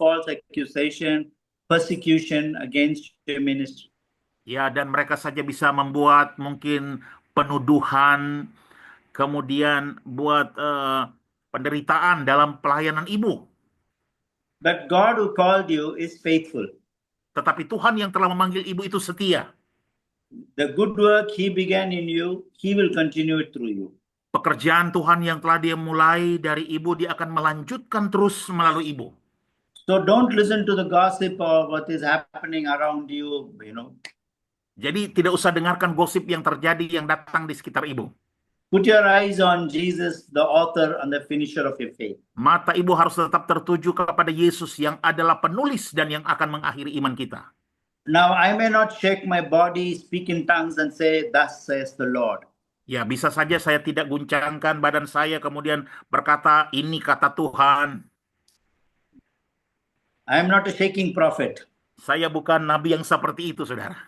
false accusation, persecution against your ministry. Ya, dan mereka saja bisa membuat mungkin penuduhan, kemudian buat penderitaan dalam pelayanan ibu. But God who called you is faithful. Tetapi Tuhan yang telah memanggil ibu itu setia. The good work he began in you, he will continue it through you. Pekerjaan Tuhan yang telah dia mulai dari ibu, dia akan melanjutkan terus melalui ibu. So don't listen to the gossip or what is happening around you, Jadi tidak usah dengarkan gosip yang terjadi yang datang di sekitar ibu. Put your eyes on Jesus, the author and the finisher of your faith. Mata ibu harus tetap tertuju kepada Yesus yang adalah penulis dan yang akan mengakhiri iman kita. Now I may not shake my body, speak in tongues and say, "Thus says the Lord." Ya, bisa saja saya tidak guncangkan badan saya kemudian berkata, ini kata Tuhan. I am not a shaking prophet. Saya bukan nabi yang seperti itu, saudara.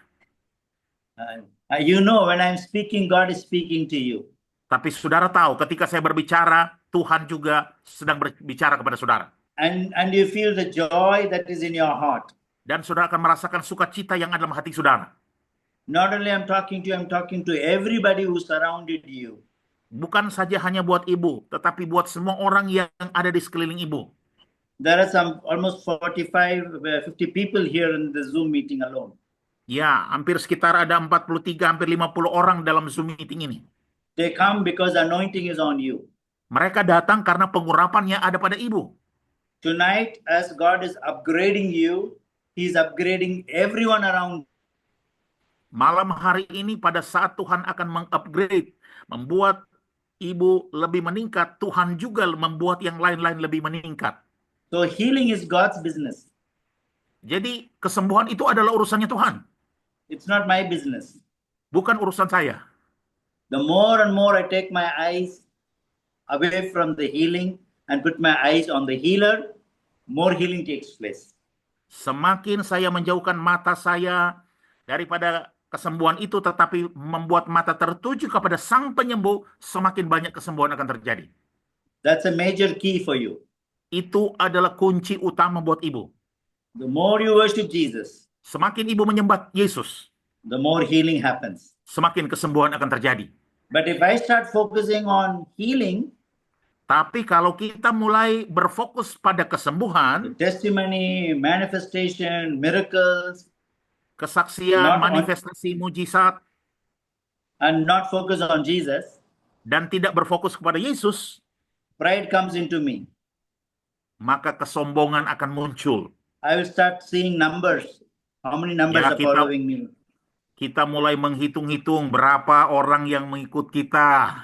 When I'm speaking, God is speaking to you. Tapi saudara tahu, ketika saya berbicara, Tuhan juga sedang berbicara kepada saudara. And you feel the joy that is in your heart. Dan saudara akan merasakan sukacita yang ada dalam hati saudara. Not only I'm talking to you, I'm talking to everybody who surrounded you. Bukan saja hanya buat ibu, tetapi buat semua orang yang ada di sekeliling ibu. There are some almost 50 people here in the Zoom meeting alone. Ya, hampir sekitar ada 43, hampir 50 orang dalam Zoom meeting ini. They come because anointing is on you. Mereka datang karena pengurapannya ada pada ibu. Tonight, as God is upgrading you, He's upgrading everyone around. Malam hari ini pada saat Tuhan akan mengupgrade, membuat ibu lebih meningkat, Tuhan juga membuat yang lain-lain lebih meningkat. So healing is God's business. Jadi kesembuhan itu adalah urusannya Tuhan. It's not my business. Bukan urusan saya. The more and more I take my eyes away from the healing and put my eyes on the healer, more healing takes place. Semakin saya menjauhkan mata saya daripada kesembuhan itu, tetapi membuat mata tertuju kepada Sang Penyembuh, semakin banyak kesembuhan akan terjadi. That's a major key for you. Itu adalah kunci utama buat ibu. The more you worship Jesus, Semakin ibu menyembah Yesus, the more healing happens. semakin kesembuhan akan terjadi. But if I start focusing on healing, Tapi kalau kita mulai berfokus pada The kesembuhan, testimony, manifestation, miracles, kesaksian, not on, manifestasi mujizat, and not focus on Jesus, dan tidak berfokus kepada Yesus, pride comes into me. maka kesombongan akan muncul. I will start seeing numbers. How many numbers Ya, are following me? kita mulai menghitung-hitung berapa orang yang mengikut kita,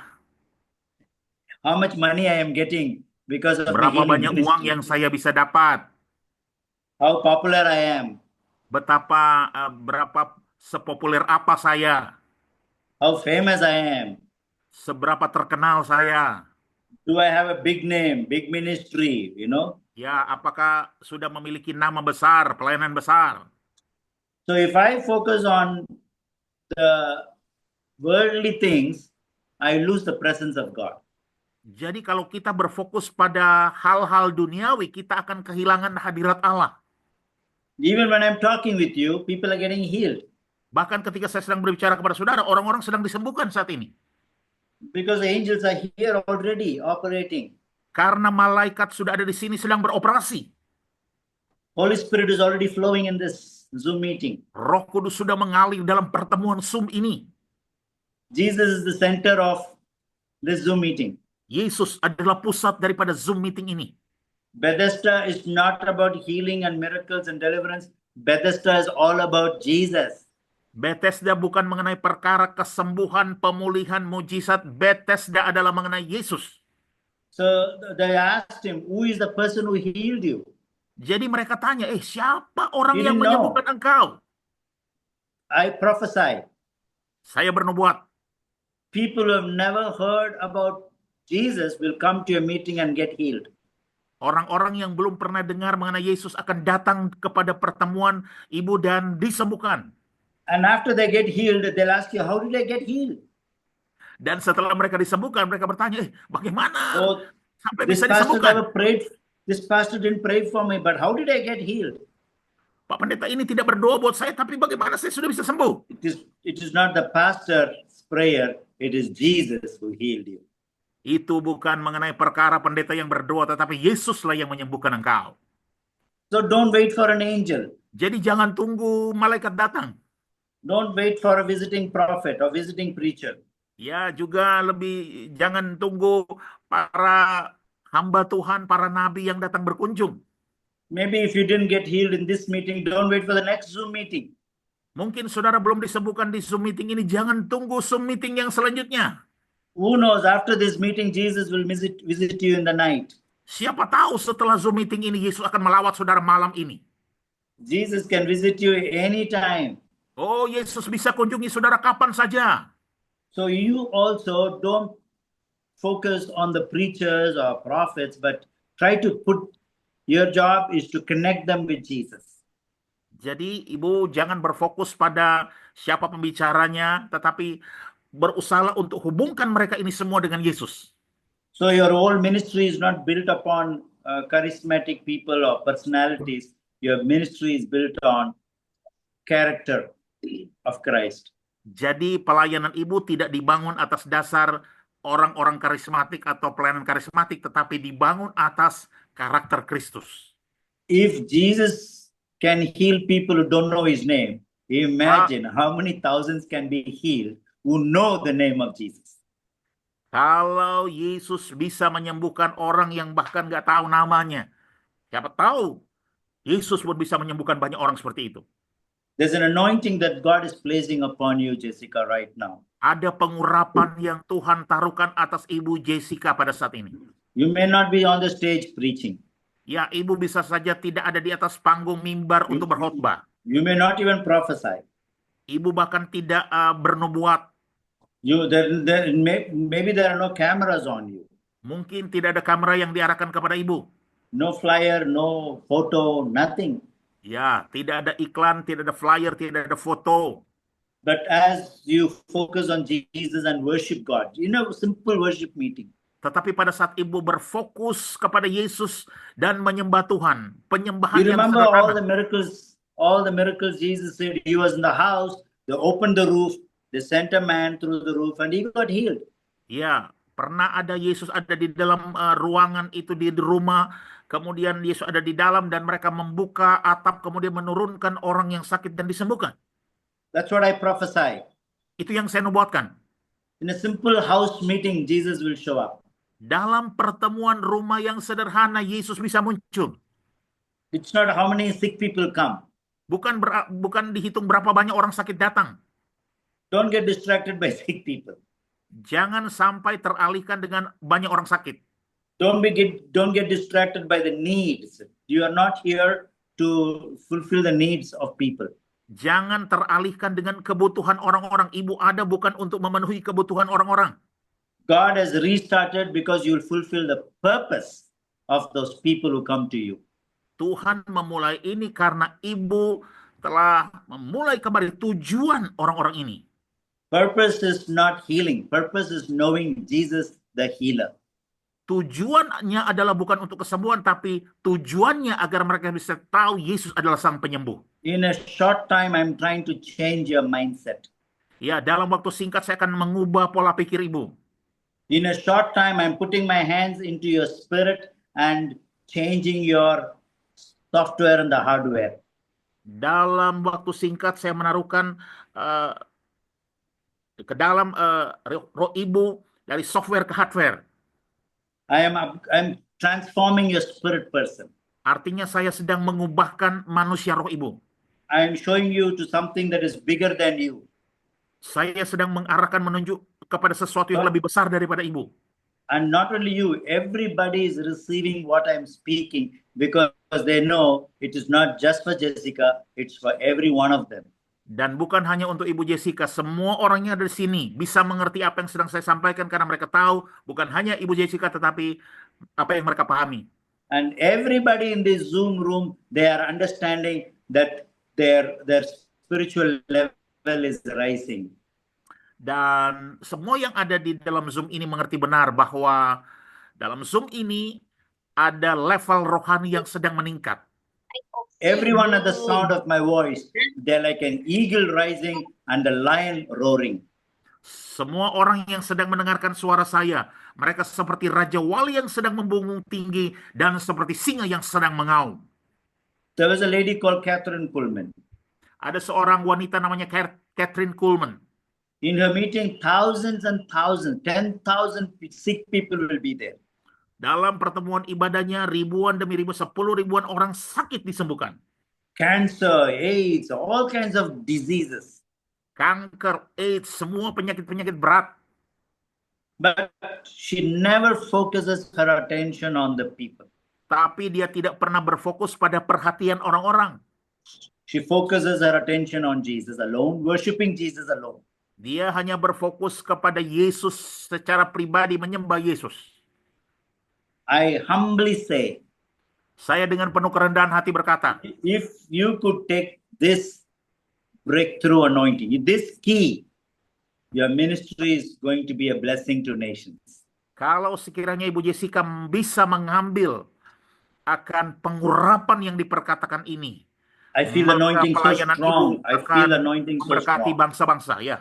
How much money I am getting because of my berapa healing banyak uang ministry? yang saya bisa dapat, How popular I am? berapa sepopuler apa saya, How famous I am? seberapa terkenal saya. Do I have a big name, big ministry? Ya, apakah sudah memiliki nama besar, pelayanan besar? So if I focus on the worldly things, I lose the presence of God. Jadi kalau kita berfokus pada hal-hal duniawi, kita akan kehilangan hadirat Allah. Even when I'm talking with you, people are getting healed Bahkan ketika saya sedang berbicara kepada saudara, orang-orang sedang disembuhkan saat ini. because the angels are here already operating. Karena malaikat sudah ada di sini sedang beroperasi. Holy Spirit is already flowing in this Zoom meeting. Roh Kudus sudah mengalir dalam pertemuan Zoom ini. Jesus is the center of this Zoom meeting. Yesus adalah pusat daripada Zoom meeting ini. Bethesda is not about healing and miracles and deliverance. Bethesda is all about Jesus. Bethesda bukan mengenai perkara kesembuhan, pemulihan, mujizat. Bethesda adalah mengenai Yesus. So they asked him, who is the person who healed you? Jadi mereka tanya, siapa orang He yang didn't know. menyembuhkan engkau? I prophesy. Saya bernubuat. People who have never heard about Jesus will come to a meeting and get healed. Orang-orang yang belum pernah dengar mengenai Yesus akan datang kepada pertemuan ibu dan disembuhkan. And after they get healed, they'll ask you, how did I get healed? Dan setelah mereka disembuhkan, mereka bertanya, bagaimana Oh, sampai this bisa pastor disembuhkan? never prayed. This pastor didn't pray for me, but how did I get healed? Pak pendeta ini tidak berdoa buat saya, tapi bagaimana saya sudah bisa sembuh? It is not the pastor's prayer. It is Jesus who healed you. Itu bukan mengenai perkara pendeta yang berdoa, tetapi Yesuslah yang menyembuhkan engkau. So don't wait for an angel. Jadi jangan tunggu malaikat datang. Don't wait for a visiting prophet or visiting preacher. Ya, juga jangan tunggu para hamba Tuhan, para nabi yang datang berkunjung. Maybe if you didn't get healed in this meeting, don't wait for the next Zoom meeting. Mungkin saudara belum disembuhkan di Zoom meeting ini, jangan tunggu Zoom meeting yang selanjutnya. Who knows, after this meeting, Jesus will visit you in the night. Siapa tahu setelah Zoom meeting ini, Yesus akan melawat saudara malam ini. Jesus can visit you anytime. Oh, Yesus bisa kunjungi saudara kapan saja. So you also don't focus on the preachers or prophets, but try to your job is to connect them with Jesus. Jadi ibu jangan berfokus pada siapa pembicaranya, tetapi berusaha untuk hubungkan mereka ini semua dengan Yesus. So your whole ministry is not built upon charismatic people or personalities. Your ministry is built on character of Christ. Jadi pelayanan ibu tidak dibangun atas dasar orang-orang karismatik atau pelayanan karismatik, tetapi dibangun atas karakter Kristus. If Jesus can heal people who don't know his name, imagine how many thousands can be healed who know the name of Jesus. Kalau Yesus bisa menyembuhkan orang yang bahkan nggak tahu namanya, siapa tahu Yesus pun bisa menyembuhkan banyak orang seperti itu. There's an anointing that God is placing upon you, Jessica, right now. Ada pengurapan yang Tuhan taruhkan atas Ibu Jessica pada saat ini. You may not be on the stage preaching. Ya, Ibu bisa saja tidak ada di atas panggung mimbar untuk berkhotbah. You may not even prophesy. Ibu bahkan tidak bernubuat. Maybe there are no cameras on you. Mungkin tidak ada kamera yang diarahkan kepada Ibu. No flyer, no photo, nothing. Ya, tidak ada iklan, tidak ada flyer, tidak ada foto. But as you focus on Jesus and worship God, simple worship meeting. Tetapi pada saat Ibu berfokus kepada Yesus dan menyembah Tuhan, penyembahan You yang remember sederhana. all the miracles Jesus said. He was in the house, they opened the roof, they sent a man through the roof and he got healed. Ya, Pernah ada Yesus ada di dalam ruangan itu di rumah, kemudian Yesus ada di dalam dan mereka membuka atap kemudian menurunkan orang yang sakit dan disembuhkan. That's what I prophesy. Itu yang saya nubuatkan. In a simple house meeting, Jesus will show up. Dalam pertemuan rumah yang sederhana, Yesus bisa muncul. It's not how many sick people come. Bukan dihitung berapa banyak orang sakit datang. Don't get distracted by sick people. Jangan sampai teralihkan dengan banyak orang sakit. Don't get distracted by the needs. You are not here to fulfill the needs of people. Jangan teralihkan dengan kebutuhan orang-orang. Ibu ada bukan untuk memenuhi kebutuhan orang-orang. God has restarted because you will fulfill the purpose of those people who come to you. Tuhan memulai ini karena ibu telah memulai kembali tujuan orang-orang ini. Purpose is not healing. Purpose is knowing Jesus the healer. Tujuannya adalah bukan untuk kesembuhan, tapi tujuannya agar mereka bisa tahu Yesus adalah Sang Penyembuh. In a short time, I'm trying to change your mindset. Ya, dalam waktu singkat saya akan mengubah pola pikir ibu. In a short time, I'm putting my hands into your spirit and changing your software and the hardware. Dalam waktu singkat saya menaruhkan ke dalam roh ibu dari software ke hardware. I'm transforming your spirit person. Artinya saya sedang mengubahkan manusia roh ibu. I am showing you to something that is bigger than you. Saya sedang mengarahkan menunjuk kepada sesuatu yang lebih besar daripada ibu. And not only you, everybody is receiving what I'm speaking because they know it is not just for Jessica, it's for every one of them. Dan bukan hanya untuk Ibu Jessica, semua orangnya ada di sini bisa mengerti apa yang sedang saya sampaikan karena mereka tahu bukan hanya Ibu Jessica tetapi apa yang mereka pahami. And everybody in this Zoom room, they are understanding that their spiritual level is rising. Dan semua yang ada di dalam Zoom ini mengerti benar bahwa dalam Zoom ini ada level rohani yang sedang meningkat. Everyone at the sound of my voice, they're like an eagle rising and a lion roaring. Semua orang yang sedang mendengarkan suara saya, mereka seperti Raja Wali yang sedang membungkuk tinggi dan seperti singa yang sedang mengaum. There was a lady called Catherine Kuhlman. Ada seorang wanita namanya Catherine Kuhlman. In her meeting, thousands and thousands, 10,000 sick people will be there. Dalam pertemuan ibadahnya, ribuan demi ribuan orang sakit disembuhkan. Cancer, AIDS, all kinds of diseases. Kanker, AIDS, semua penyakit-penyakit berat. But she never focuses her attention on the people. Tapi dia tidak pernah berfokus pada perhatian orang-orang. She focuses her attention on Jesus alone, worshiping Jesus alone. Dia hanya berfokus kepada Yesus secara pribadi, menyembah Yesus. I humbly say, Saya dengan penuh kerendahan hati berkata, if you could take this breakthrough anointing, this key, your ministry is going to be a blessing to nations. kalau sekiranya Ibu Jessica bisa mengambil akan pengurapan yang diperkatakan ini, I feel maka anointing so pelayanan strong. Ibu I akan feel anointing so memberkati strong. bangsa-bangsa. Ya,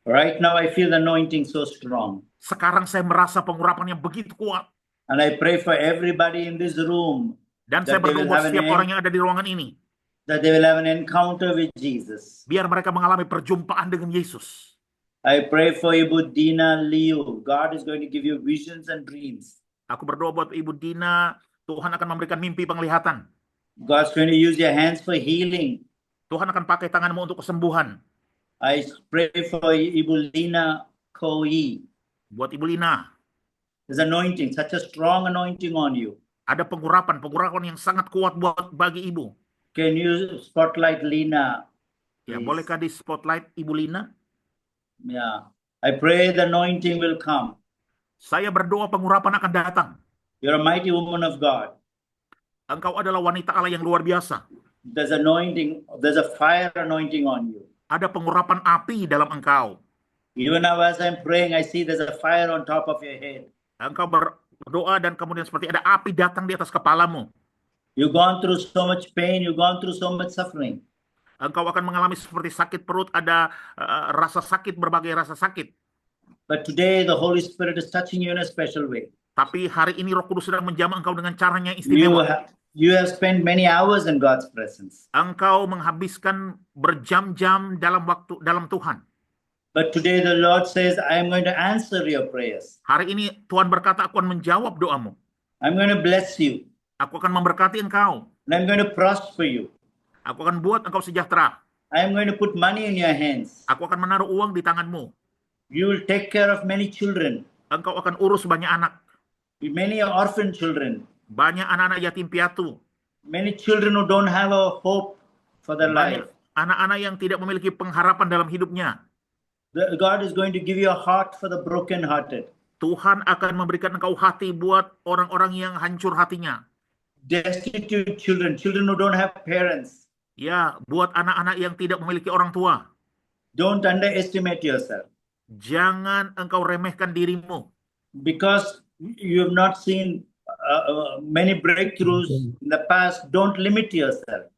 Right now, I feel anointing so strong. sekarang saya merasa pengurapan yang begitu kuat. And I pray for everybody in this room Dan that saya berdoa buat setiap orang they yang ada di ruangan ini, will have an encounter with Jesus. biar mereka mengalami perjumpaan dengan Yesus. I pray for Ibu Dina Liu. God is going to give you visions and dreams. Aku berdoa buat Ibu Dina, Tuhan akan memberikan mimpi penglihatan. God's going to use your hands for healing. Tuhan akan pakai tanganmu untuk kesembuhan. I pray for Ibu Lina Koi. Buat Ibu Lina, There's anointing, such a strong anointing on you. ada pengurapan yang sangat kuat bagi Ibu. Can you spotlight Lina? Ya, Please. bolehkah di spotlight Ibu Lina? Yeah. I pray the anointing will come. Saya berdoa pengurapan akan datang. You're a mighty woman of God. Engkau adalah wanita Allah yang luar biasa. There's anointing, there's a fire anointing on you. Ada pengurapan api dalam engkau. Even now as I'm praying, I see there's a fire on top of your head. Engkau berdoa dan kemudian seperti ada api datang di atas kepalamu. You've gone through so much pain, you've gone through so much suffering. Engkau akan mengalami seperti sakit perut, ada rasa sakit, berbagai rasa sakit. But today the Holy Spirit is touching you in a special way. Tapi hari ini Roh Kudus sedang menjamah engkau dengan caranya yang You istimewa. have spent many hours in God's presence. Engkau menghabiskan berjam-jam dalam Tuhan. But today the Lord says, I am going to answer your prayers. Hari ini Tuhan berkata, aku akan menjawab doamu. I'm going to bless you. Aku akan memberkati engkau. And I'm going to prosper you. Aku akan buat engkau sejahtera. I am going to put money in your hands. Aku akan menaruh uang di tanganmu. You will take care of many children, Engkau akan urus banyak anak. many orphan children, Banyak anak-anak yatim piatu. many children who don't have a hope for their Banyak life. anak-anak yang tidak memiliki pengharapan dalam hidupnya. God is going to give you a heart for the brokenhearted, Tuhan akan memberikan engkau hati buat orang-orang yang hancur hatinya. destitute children, children who don't have parents. Ya, buat anak-anak yang tidak memiliki orang tua. Don't underestimate yourself Jangan engkau remehkan dirimu. because you have not seen many breakthroughs in the past. Don't limit yourself.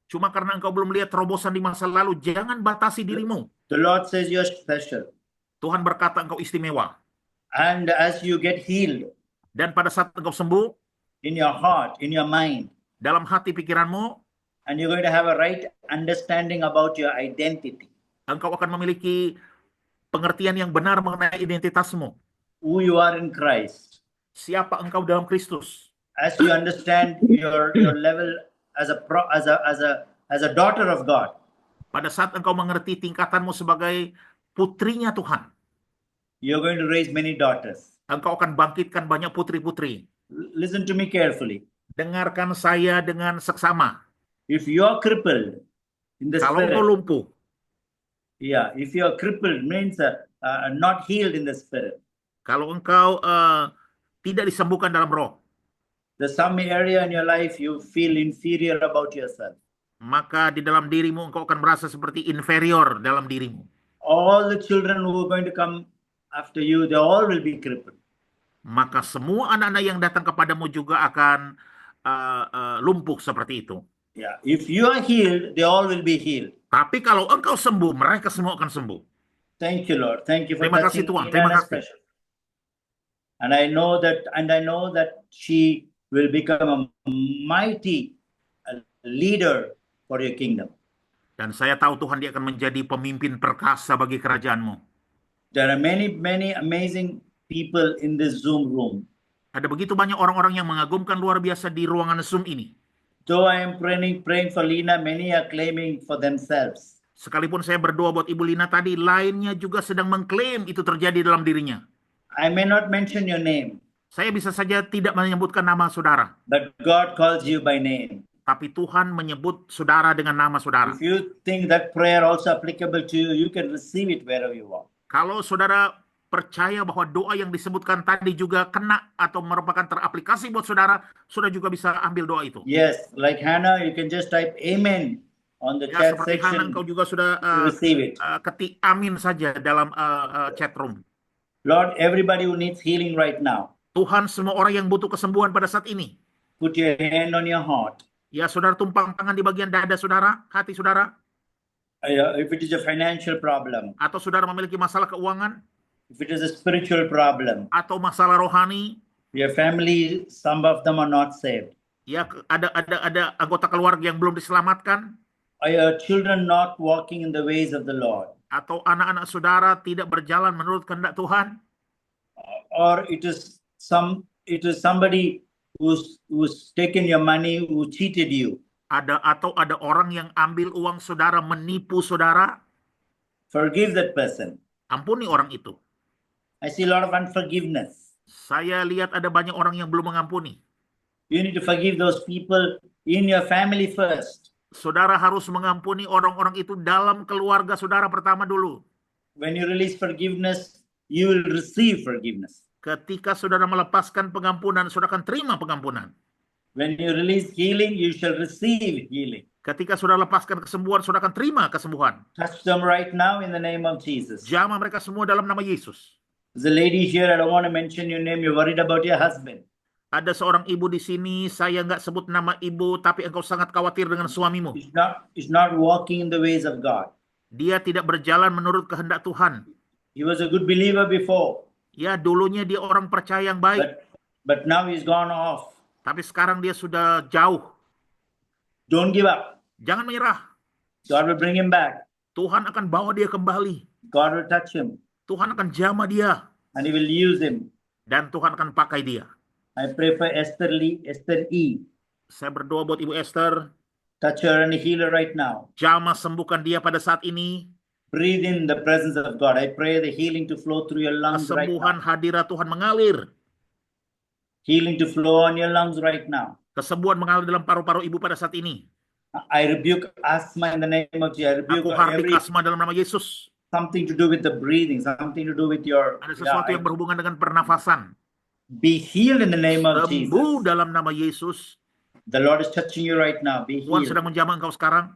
Cuma karena engkau belum lihat terobosan di masa lalu, jangan batasi dirimu. The Lord says you're special. Tuhan berkata engkau istimewa. And as you get healed Dan pada saat engkau sembuh, in your heart, in your mind, dalam hati pikiranmu, and you're going to have a right understanding about your identity, engkau akan memiliki pengertian yang benar mengenai identitasmu. who you are in Christ. Siapa engkau dalam Kristus. As you understand your level as a daughter of God, Pada saat engkau mengerti tingkatanmu sebagai putrinya Tuhan, you're going to raise many daughters. engkau akan bangkitkan banyak putri-putri. Listen to me carefully. Dengarkan saya dengan seksama. If you're crippled in the Kalau engkau spirit, lumpuh, if you're crippled means not healed in the spirit. kalau engkau tidak disembuhkan dalam roh, There's some area in your life you feel inferior about yourself. maka di dalam dirimu engkau akan merasa seperti inferior dalam dirimu. All the children who are going to come after you, they all will be crippled. Maka semua anak-anak yang datang kepadamu juga akan lumpuh seperti itu. Yeah. If you are healed, they all will be healed. Tapi kalau engkau sembuh, mereka semua akan sembuh. Thank you, Lord. Thank you for Terima kasih, touching Tuhan. Ina Terima in a kasih. special. And I know that she will become a mighty leader for your kingdom. Dan saya tahu Tuhan dia akan menjadi pemimpin perkasa bagi kerajaanmu. There are many amazing people in this Zoom room. Ada begitu banyak orang-orang yang mengagumkan luar biasa di ruangan Zoom ini. Though I am praying for Lina, many are claiming for themselves. Sekalipun saya berdoa buat Ibu Lina tadi, lainnya juga sedang mengklaim itu terjadi dalam dirinya. I may not mention your name, Saya bisa saja tidak menyebutkan nama saudara, but God calls you by name. tapi Tuhan menyebut saudara dengan nama saudara. If you think that prayer also applicable to you, you can receive it wherever you are. Kalau saudara percaya bahwa doa yang disebutkan tadi juga kena atau merupakan teraplikasi buat saudara, saudara juga bisa ambil doa itu. Yes, like Hannah, you can just type amen on the Ya, chat seperti Hana, section engkau juga sudah to receive it. ketik amin saja dalam chat room. Lord, everybody who needs healing right now, Tuhan, semua orang yang butuh kesembuhan pada saat ini, put your hand on your heart. ya saudara tumpang tangan di bagian dada saudara, hati saudara, If it is a financial problem, atau saudara memiliki masalah keuangan, if it is a spiritual problem, atau masalah rohani, your family, some of them are not saved. ya ada anggota keluarga yang belum diselamatkan, Are your children not walking in the ways of the Lord? atau anak-anak saudara tidak berjalan menurut kehendak Tuhan, Or it is somebody who's taken your money, who cheated you. ada orang yang ambil uang saudara, menipu saudara, Forgive that person. ampuni orang itu. I see a lot of unforgiveness. Saya lihat ada banyak orang yang belum mengampuni. You need to forgive those people in your family first. Saudara harus mengampuni orang-orang itu dalam keluarga saudara pertama dulu. When you release forgiveness, you will receive forgiveness. Ketika saudara melepaskan pengampunan, saudara akan terima pengampunan. When you release healing, you shall receive healing. Ketika saudara lepaskan kesembuhan, saudara akan terima kesembuhan. Touch them right now in the name of Jesus. Jamah mereka semua dalam nama Yesus. There's a lady here, I don't want to mention your name, you're worried about your husband. Ada seorang ibu di sini, saya nggak sebut nama ibu, tapi engkau sangat khawatir dengan suamimu. He's not walking in the ways of God. Dia tidak berjalan menurut kehendak Tuhan. He was a good believer before, Ya, dulunya dia orang percaya yang baik, but now he's gone off. tapi sekarang dia sudah jauh. Don't give up. Jangan menyerah. God will bring him back. Tuhan akan bawa dia kembali. God will touch him Tuhan akan jamah dia. and he will use him. Dan Tuhan akan pakai dia. I pray for Esther E. Saya berdoa buat Ibu Esther. Touch her and heal her right now. Jamah sembuhkan dia pada saat ini. Breathe in the presence of God. I pray the healing to flow through your lungs right Kesembuhan now. hadirat Tuhan mengalir. Healing to flow on your lungs right now. Kesembuhan mengalir dalam paru-paru ibu pada saat ini. I rebuke asthma in the name of Jesus. I rebuke Aku hardik every asma dalam nama Yesus. something to do with the breathing, something to do with your. Ada sesuatu yang berhubungan dengan pernafasan. Be healed in the name of Jesus. Sembuh dalam nama Yesus. The Lord is touching you right now. Be Tuhan healed. sedang menjamah engkau sekarang.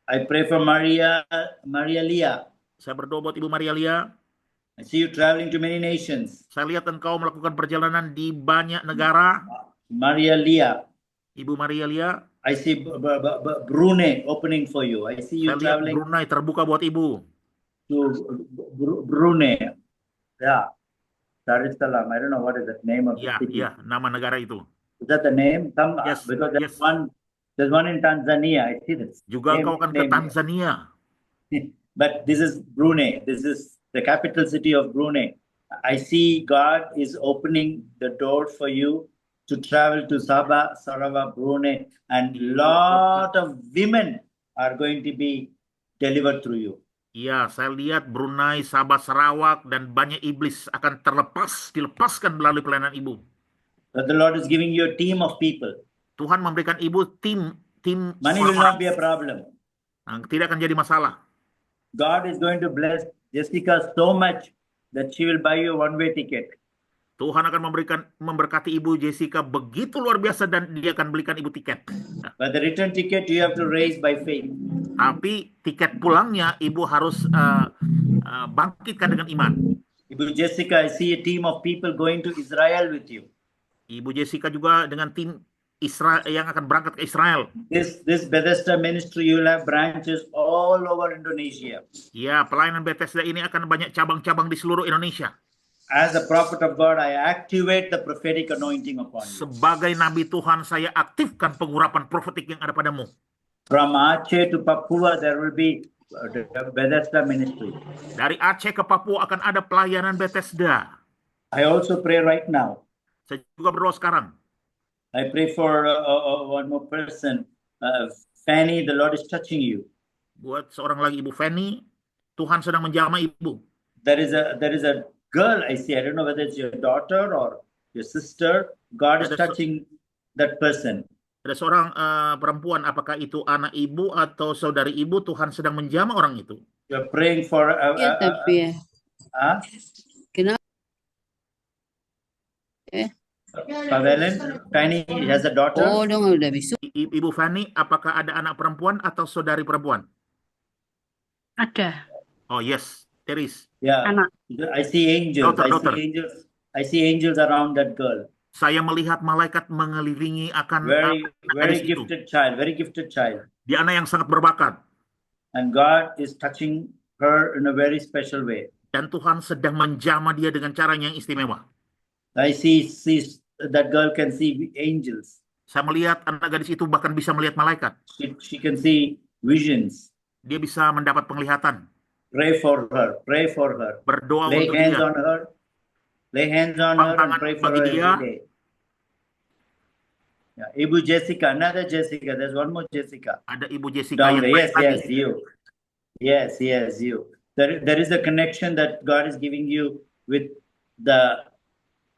I pray for Maria Leah. Saya berdoa buat Ibu Maria Lia. I see you traveling to many nations. Saya lihat engkau melakukan perjalanan di banyak negara. Maria Leah. Ibu Maria Lia. I see Brunei opening for you. I see you Saya lihat traveling Brunei terbuka buat Ibu. to Brunei. Yeah. Dar es Salaam. I don't know what is the name of the Ya, city. ya, nama negara itu. Is that the name? Some, Yes, because yes. there's one in Tanzania. I see this. Juga engkau akan ke Name. Tanzania. But this is Brunei. This is the capital city of Brunei. I see God is opening the door for you to travel to Sabah, Sarawak, Brunei, and lot of women are going to be delivered through you. Iya, saya lihat Brunei, Sabah, Sarawak, dan banyak iblis akan dilepaskan melalui pelayanan Ibu. But the Lord is giving you a team of people. Tuhan memberikan Ibu tim Money will not be a problem. tidak akan jadi masalah. God is going to bless Jessica so much that she will buy you a one-way ticket. Tuhan akan memberkati Ibu Jessica begitu luar biasa dan dia akan belikan Ibu tiket. But the return ticket you have to raise by faith. Tapi tiket pulangnya Ibu harus bangkitkan dengan iman. Ibu Jessica, I see a team of people going to Israel with you. Ibu Jessica juga dengan tim Israel yang akan berangkat ke Israel. This Bethesda ministry, you will have branches all over Indonesia. Ya, pelayanan Bethesda ini akan banyak cabang-cabang di seluruh Indonesia. As a prophet of God, I activate the prophetic anointing upon you. Sebagai nabi Tuhan, saya aktifkan pengurapan profetik yang ada padamu. From Aceh to Papua, there will be the Bethesda ministry. Dari Aceh ke Papua akan ada pelayanan Bethesda. I also pray right now. Saya juga berdoa sekarang. I pray for one more person. Fanny, the Lord is touching you. Buat seorang lagi Ibu Fanny, Tuhan sedang menjamah Ibu. There is a girl I see. I don't know whether it's your daughter or your sister. God is touching that person. Ada seorang perempuan, apakah itu anak Ibu atau saudari Ibu, Tuhan sedang menjamah orang itu. You're praying for. Iya tapi ya. Kenapa? Pavelen, Fanny has a daughter. Oh, udah bisa. Ibu Fanny, apakah ada anak perempuan atau saudari perempuan? Ada Oh yes, there is. Yeah, anak. I see angels. Daughter. I see angels around that girl. Saya melihat malaikat mengelilingi akan Very gadis itu. very gifted child. Dia anak yang sangat berbakat. And God is touching her in a very special way. Dan Tuhan sedang menjamah dia dengan caranya yang istimewa. I see that girl can see angels. Saya melihat anak gadis itu bahkan bisa melihat malaikat. She can see visions. Dia bisa mendapat penglihatan. Pray for her. Pray for her. Berdoa Lay untuk hands dia. on her. Lay hands on her and pray for her Bagi dia. every day. Yeah. Ibu Jessica, another Jessica. There's one more Jessica. Ada Ibu Jessica Down yang there. baik lagi. You. Yes, you. There is a connection that God is giving you with the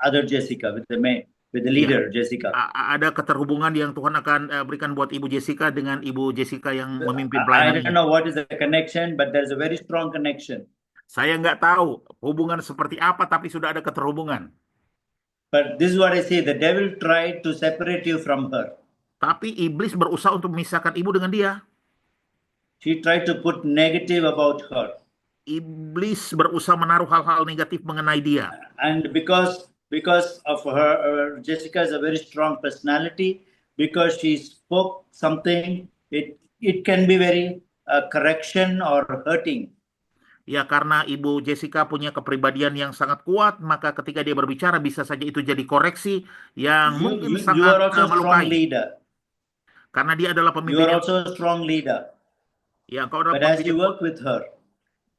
other Jessica, with the leader Jessica. Ada keterhubungan yang Tuhan akan berikan buat Ibu Jessica dengan Ibu Jessica yang memimpin I pelayanan don't ini. know what is the connection, but there's a very strong connection. Saya nggak tahu hubungan seperti apa, tapi sudah ada keterhubungan. But this is what I see. The devil tried to separate you from her. Tapi iblis berusaha untuk memisahkan ibu dengan dia. She tried to put negative about her. Iblis berusaha menaruh hal-hal negatif mengenai dia. And because of her, Jessica has a very strong personality. Because she spoke something, it can be very correction or hurting. Ya, karena Ibu Jessica punya kepribadian yang sangat kuat, maka ketika dia berbicara bisa saja itu jadi koreksi yang mungkin You sangat are also a strong melukai. leader. Karena dia adalah You pemimpin are yang, also a strong leader. ya, engkau adalah But as pemimpin, you work with her,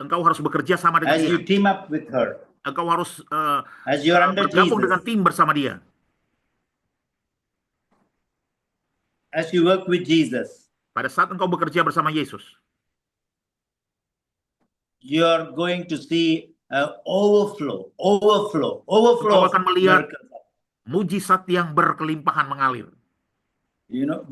engkau harus bekerja sama dengan as dia. you team up with her, Engkau harus as you are under bergabung dengan Jesus, tim bersama dia. as you work with Jesus, Pada saat engkau bekerja bersama Yesus, you're going to see overflow engkau of akan melihat miracles. mujizat yang berkelimpahan mengalir. You know,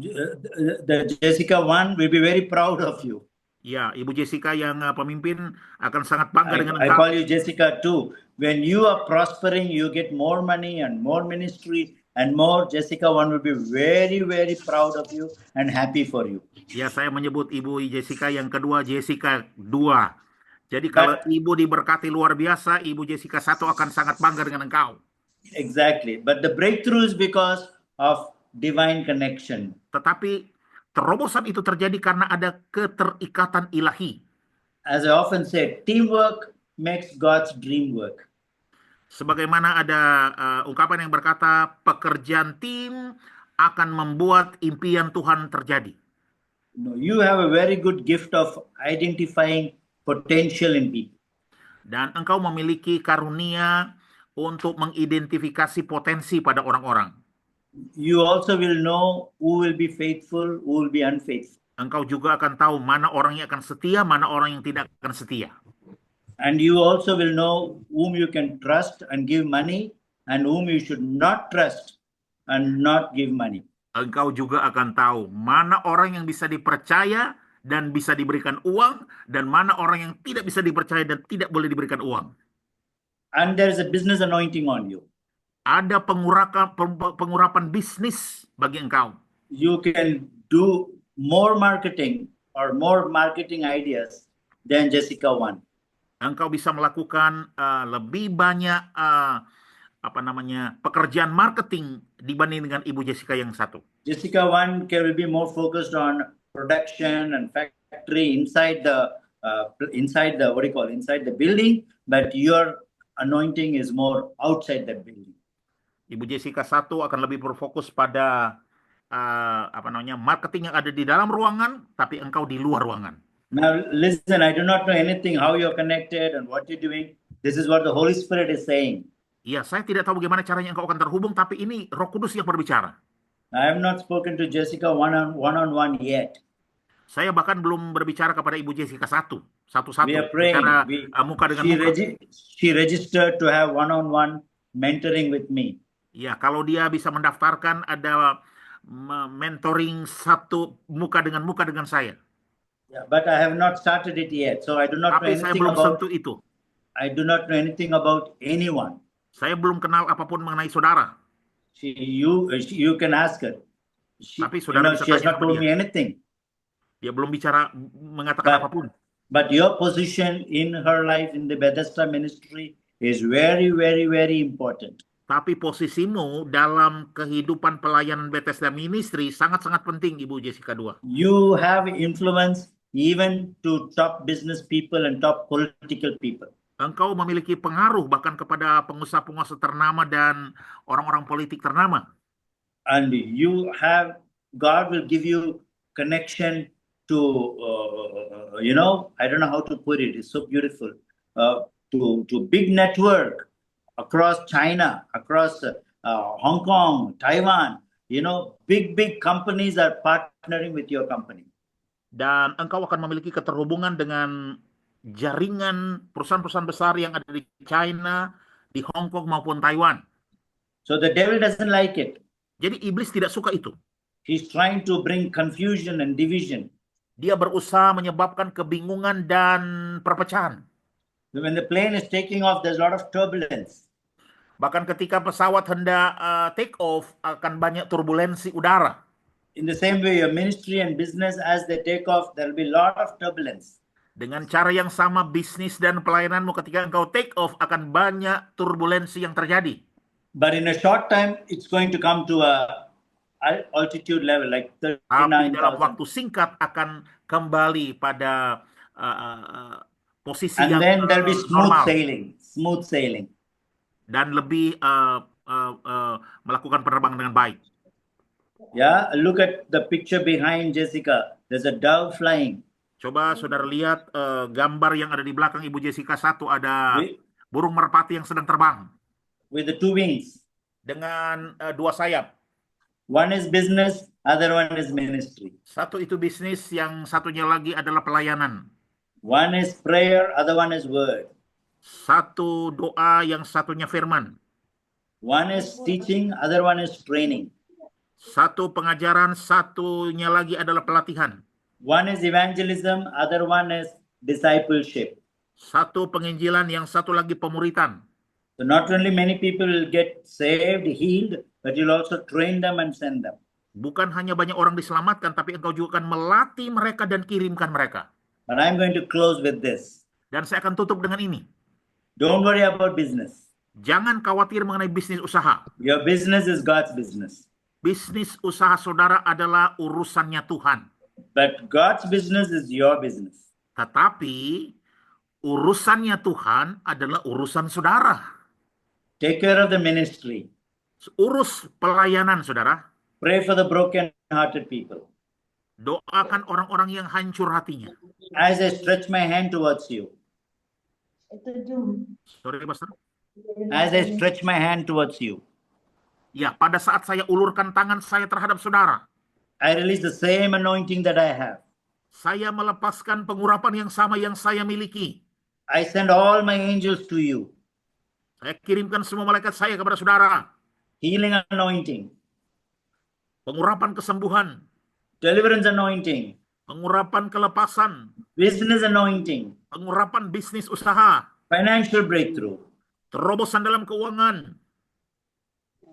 the Jessica one will be very proud of you. Ya, Ibu Jessica yang pemimpin akan sangat bangga dengan I engkau. call you Jessica too. When you are prospering, you get more money and more ministry and more. Jessica one will be very, very proud of you and happy for you. Ya, saya menyebut Ibu Jessica yang kedua, Jessica 2. Jadi kalau But Ibu diberkati luar biasa, Ibu Jessica 1 akan sangat bangga dengan engkau. exactly. But the breakthrough is because of divine connection. Tetapi terobosan itu terjadi karena ada keterikatan ilahi. As I often say, teamwork makes God's dream work. Sebagaimana ada ungkapan yang berkata, pekerjaan tim akan membuat impian Tuhan terjadi. You have a very good gift of identifying potential in people. Dan engkau memiliki karunia untuk mengidentifikasi potensi pada orang-orang. You also will know who will be faithful, who will be unfaithful. Engkau juga akan tahu mana orang yang akan setia, mana orang yang tidak akan setia. And you also will know whom you can trust and give money and whom you should not trust and not give money. Engkau juga akan tahu mana orang yang bisa dipercaya dan bisa diberikan uang, dan mana orang yang tidak bisa dipercaya dan tidak boleh diberikan uang. And there is a business anointing on you. Ada pengurapan bisnis bagi engkau. You can do more marketing or more marketing ideas than Jessica one. Engkau bisa melakukan lebih banyak pekerjaan marketing dibanding dengan Ibu Jessica yang 1. Jessica one will be more focused on production and factory inside the building, but your anointing is more outside that building. Ibu Jessica 1 akan lebih berfokus pada marketing yang ada di dalam ruangan, tapi engkau di luar ruangan. Now listen, I do not know anything how you're connected and what you're doing. This is what the Holy Spirit is saying. Ya, saya tidak tahu bagaimana caranya engkau akan terhubung, tapi ini Roh Kudus yang berbicara. I have not spoken to Jessica one on one yet. Saya bahkan belum berbicara kepada Ibu Jessica satu-satu. We are praying. Bicara muka dengan muka. She registered to have one-on-one mentoring with me. Ya, kalau dia bisa mendaftarkan ada mentoring muka dengan saya. Yeah, but I have not started it yet, so I do not know Tapi saya anything belum about. sentuh itu. I do not know anything about anyone. Saya belum kenal apapun mengenai saudara. You can ask her. Tapi saudara bisa she has tanya not sama told dia. me anything. Dia belum mengatakan apapun. But your position in her life in the Bethesda ministry is very, very, very important. Tapi posisimu dalam kehidupan pelayanan Bethesda Ministry sangat-sangat penting, Ibu Jessica 2. You have influence even to top business people and top political people. Engkau memiliki pengaruh bahkan kepada pengusaha-pengusaha ternama dan orang-orang politik ternama. And God will give you connection to, I don't know how to put it. It's so beautiful. To big network across China, across Hong Kong, Taiwan. Big companies are partnering with your company. Dan engkau akan memiliki keterhubungan dengan jaringan perusahaan-perusahaan besar yang ada di China, di Hong Kong maupun Taiwan. So the devil doesn't like it. Jadi iblis tidak suka itu. He's trying to bring confusion and division. Dia berusaha menyebabkan kebingungan dan perpecahan. When the plane is taking off, there's a lot of turbulence. Bahkan ketika pesawat hendak take off, akan banyak turbulensi udara. In the same way, your ministry and business, as they take off, there will be a lot of turbulence. Dengan cara yang sama, bisnis dan pelayananmu ketika engkau take off, akan banyak turbulensi yang terjadi. But in a short time, it's going to come to a altitude level, like Tapi dalam 39,000. waktu singkat akan kembali pada posisi And yang then there'll be smooth normal sailing. dan lebih melakukan penerbangan dengan baik. Yeah, look at the picture behind Jessica. There's a dove flying. Coba saudara lihat gambar yang ada di belakang Ibu Jessica. Satu ada With, burung merpati yang sedang terbang with the two wings. dengan dua sayap. One is business, other one is ministry. Satu itu bisnis, yang satunya lagi adalah pelayanan. One is prayer, other one is word. Satu doa, yang satunya firman. One is teaching, other one is training. Satu pengajaran, satunya lagi adalah pelatihan. One is evangelism, other one is discipleship. Satu penginjilan, yang satu lagi pemuritan. So not only many people will get saved, healed, but you'll also train them and send them. Bukan hanya banyak orang diselamatkan, tapi engkau juga akan melatih mereka dan kirimkan mereka. But I'm going to close with this. Dan saya akan tutup dengan ini. Don't worry about business. Jangan khawatir mengenai bisnis usaha. Your business is God's business. Bisnis usaha saudara adalah urusannya Tuhan. But God's business is your business. Tetapi urusannya Tuhan adalah urusan saudara. Take care of the ministry. Urus pelayanan saudara. Pray for the broken-hearted people. Doakan orang-orang yang hancur hatinya. As I stretch my hand towards you, Sorry, Pastor. as I stretch my hand towards you, Ya, pada saat saya ulurkan tangan saya terhadap saudara, I release the same anointing that I have. saya melepaskan pengurapan yang sama yang saya miliki. I send all my angels to you. Saya kirimkan semua malaikat saya kepada saudara. Healing anointing, Pengurapan kesembuhan, deliverance anointing, pengurapan kelepasan, business anointing, pengurapan bisnis usaha, financial breakthrough terobosan dalam keuangan,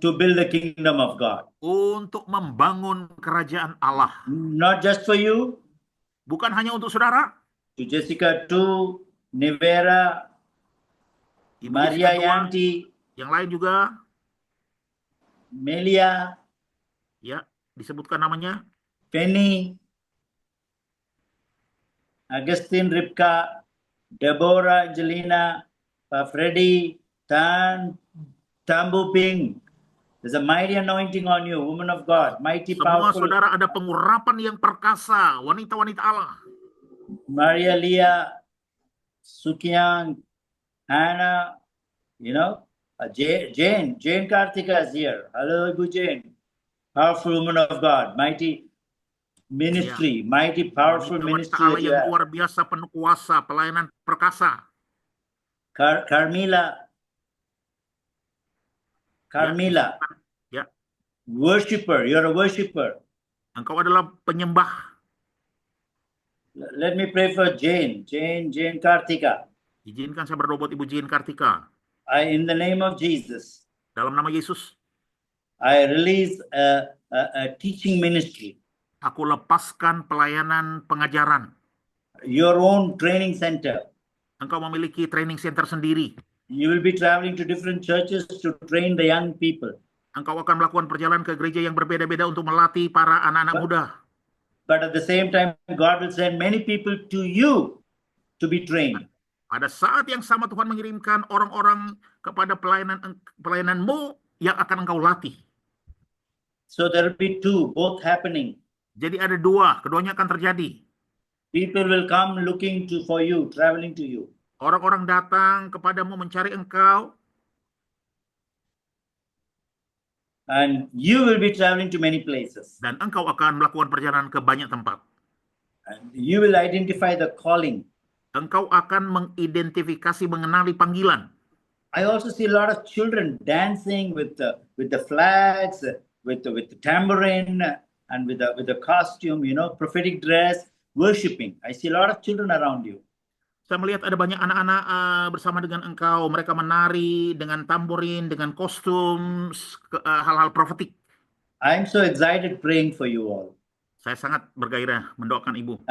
to build the kingdom of God. untuk membangun kerajaan Allah. Not just for you, Bukan hanya untuk saudara, to Jessica, to Nivera, Ibu Maria Jessica II, Yanti, yang lain juga, Melia, ya, disebutkan namanya, Penny, Augustine, Ripka, Deborah, Angelina, Freddy, Tambu Ping. There's a mighty anointing on you, woman of God, mighty, semua powerful. saudara ada pengurapan yang perkasa, wanita-wanita Allah. Maria Leah, Sukyang, Hannah, Jane Karthika is here. Hello, Ibu Jane. Powerful woman of God, mighty ministry, mighty powerful Wanita-wanita ministry Allah that you yang have. luar biasa, penuh kuasa, pelayanan perkasa. Carmila, Ya, worshiper, you're a worshiper. engkau adalah penyembah. Let me pray for Jane Karthika. Izinkan saya berdoa buat Ibu Jane Kartika. In the name of Jesus, Dalam nama Yesus, I release a teaching ministry, aku lepaskan pelayanan pengajaran. your own training center. Engkau memiliki training center sendiri. You will be traveling to different churches to train the young people. Engkau akan melakukan perjalanan ke gereja yang berbeda-beda untuk melatih para anak-anak muda. But at the same time, God will send many people to you to be trained. Pada saat yang sama Tuhan mengirimkan orang-orang kepada pelayananmu yang akan engkau latih. So there will be two, both happening. Jadi ada dua, keduanya akan terjadi. People will come looking for you, traveling to you. Orang-orang datang kepadamu mencari engkau, And you will be traveling to many places. dan engkau akan melakukan perjalanan ke banyak tempat. And you will identify the calling. Engkau akan mengidentifikasi, mengenali panggilan. I also see a lot of children dancing with the flags, with the tambourine, and with the costume, prophetic dress, worshiping. I see a lot of children around you. Saya melihat ada banyak anak-anak bersama dengan engkau. Mereka menari dengan tamborin, dengan kostum, hal-hal profetik. I'm so excited praying for you all. Saya sangat bergairah mendoakan Ibu.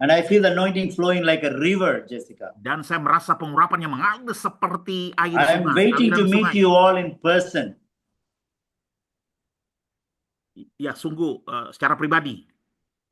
And I feel the anointing flowing like a river, Jessica. Dan saya merasa pengurapan yang mengalir seperti air I am sungai. waiting to aliran meet sungai. you all in person. Ya, sungguh secara pribadi.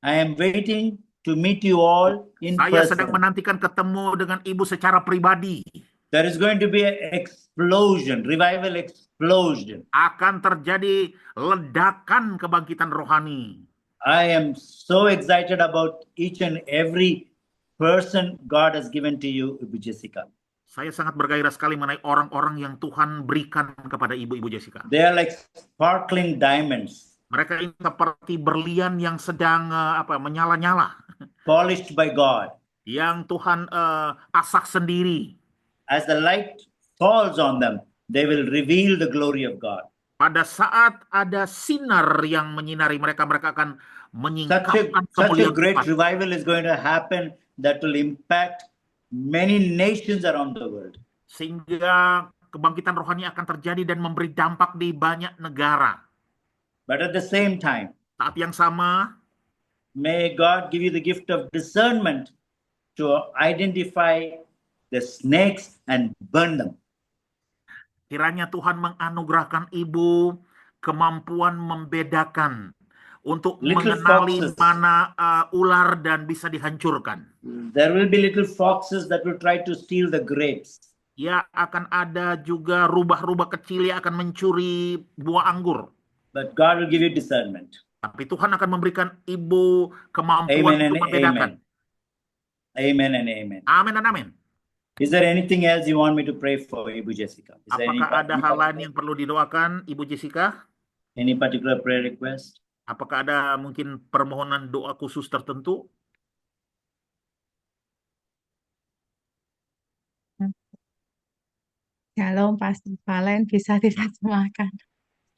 I am waiting to meet you all in Saya sedang person. menantikan ketemu dengan ibu secara pribadi. There is going to be an explosion, revival explosion. Akan terjadi ledakan kebangkitan rohani. I am so excited about each and every person God has given to you, Ibu Jessica. Saya sangat bergairah sekali mengenai orang-orang yang Tuhan berikan kepada ibu Jessica. They are like sparkling diamonds, Mereka ini seperti berlian yang sedang menyala-nyala, polished by God. yang Tuhan asak sendiri. As the light falls on them, they will reveal the glory of God. Pada saat ada sinar yang menyinari mereka, mereka akan menyingkapkan Such a kemuliaan great Tuhan. revival is going to happen that will impact many nations around the world. Sehingga kebangkitan rohani akan terjadi dan memberi dampak di banyak negara. But at the same time, Saat yang sama, may God give you the gift of discernment to identify the snakes and burn them. kiranya Tuhan menganugerahkan ibu kemampuan membedakan untuk Little mengenali foxes. mana ular dan bisa dihancurkan. There will be little foxes that will try to steal the grapes. Ya, akan ada juga rubah-rubah kecil yang akan mencuri buah anggur. But God will give you discernment. Tapi Tuhan akan memberikan ibu Amen kemampuan and untuk membedakan. Amen and amen. Amin dan amin. Is there anything else you want me to pray for, Ibu Jessica? Is there Apakah ada hal lain yang perlu didoakan, Ibu Jessica? any particular prayer request? Apakah ada mungkin permohonan doa khusus tertentu? Shalom, Pastor Valen, bisa diterjemahkan.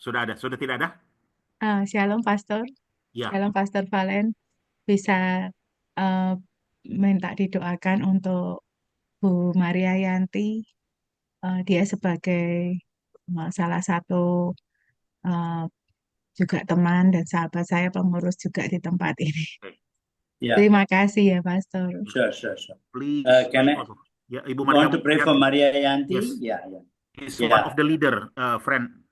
Sudah ada? Sudah tidak ada? Shalom, Pastor. Ya. Shalom, Pastor Valen. Bisa minta didoakan untuk Bu Maria Yanti. Dia sebagai salah satu juga teman dan sahabat saya, pengurus juga di tempat ini. Yeah, Terima kasih ya, Pastor. sure. Please. Can I Ya, Ibu want Maria to pray for Maria Yanti? Yes. Yeah. is Yeah. one of the leader, friend.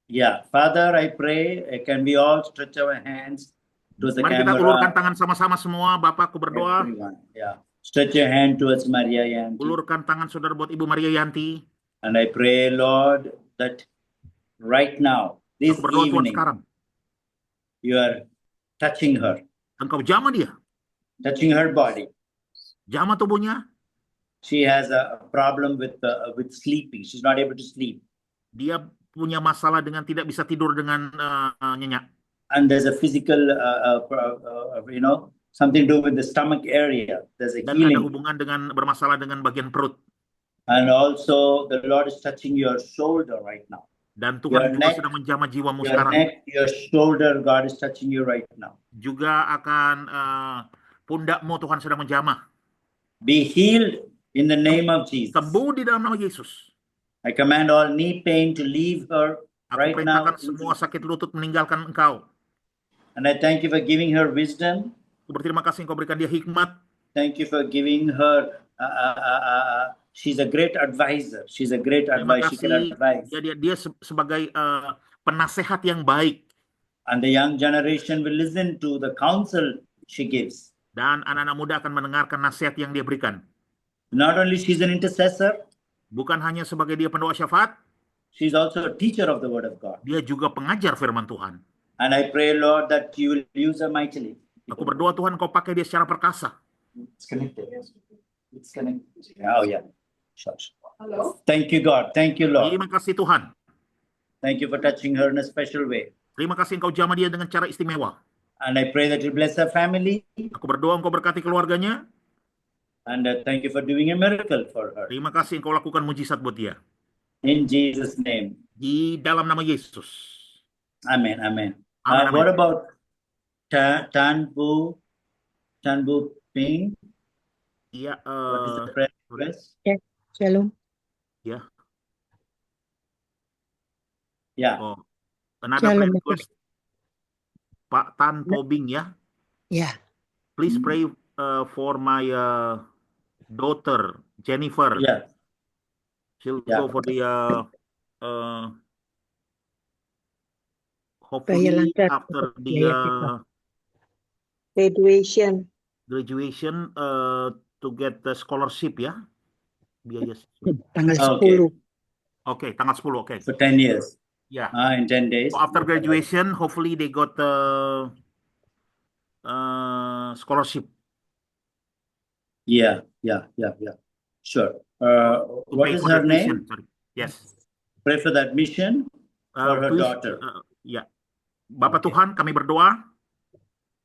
Yeah, Father, I pray, can we all stretch our hands to the Mari kita camera? ulurkan tangan sama-sama semua. Bapak, aku berdoa. Everyone, yeah. Stretch your hand towards Maria Yanti. Ulurkan tangan saudara buat Ibu Maria Yanti. And I pray, Lord, that right now, this Aku berdoa Tuhan evening, sekarang. you are touching her, Engkau jamah dia. touching her body. Jamah tubuhnya. She has a problem with sleeping. She's not able to sleep. Dia punya masalah dengan tidak bisa tidur dengan nyenyak. And there's a physical, something to do with the stomach area. There's a Dan ada healing. hubungan dengan bermasalah dengan bagian perut. And also, the Lord is touching your shoulder right now. Dan Tuhan Your juga neck, sedang menjamah jiwamu Your sekarang. neck, your shoulder, God is touching you right now. Juga akan pundakmu Tuhan sedang menjamah. Be healed in the name of Jesus. Sembuh di dalam nama Yesus. I command all knee pain to leave her Aku right now. perintahkan semua sakit lutut meninggalkan engkau. And I thank you for giving her wisdom. Aku berterima kasih engkau berikan dia hikmat. Thank you for giving her. She's a great advisor. She's a great Terima advisor. She can kasih. advise. Dia sebagai penasehat yang baik. And the young generation will listen to the counsel she gives. Dan anak-anak muda akan mendengarkan nasihat yang dia berikan. Not only she's an intercessor, Bukan hanya sebagai dia pendoa syafaat, she's also a teacher of the word of God. dia juga pengajar firman Tuhan. And I pray, Lord, that you will use her mightily. Aku berdoa Tuhan kau pakai dia secara perkasa. It's connected. It's connected. Oh, yeah. Sure. Hello. Thank you, God. Thank you, Lord. Terima kasih Tuhan. Thank you for touching her in a special way. Terima kasih engkau jamah dia dengan cara istimewa. And I pray that you bless her family. Aku berdoa engkau berkati keluarganya. And thank you for doing a miracle for her. Terima kasih engkau lakukan mujizat buat dia. In Jesus' name. Di dalam nama Yesus. Amen. Amen. Amen, What amen. about Tanbu Ping? Iya, What is the prayer request? Shalom. ya. Yeah. Oh, another Shalom. prayer request. Pak Tan Pobing ya. Ya. Please pray for my daughter Jennifer. Yeah. She'll Yeah. go for the Supaya hopefully lancar after the biaya kita. Graduation. graduation to get the scholarship ya. Biaya. Tanggal Okay. 10. Oke, tanggal 10. Oke. For 10 years. Ya. In 10 days. So after graduation, hopefully they got the scholarship Yeah. Sure. to What pay is for her the tuition. name? Sorry. Yes. Pray for the admission for her Tuition, daughter. ya. Bapak Okay. Tuhan, kami berdoa.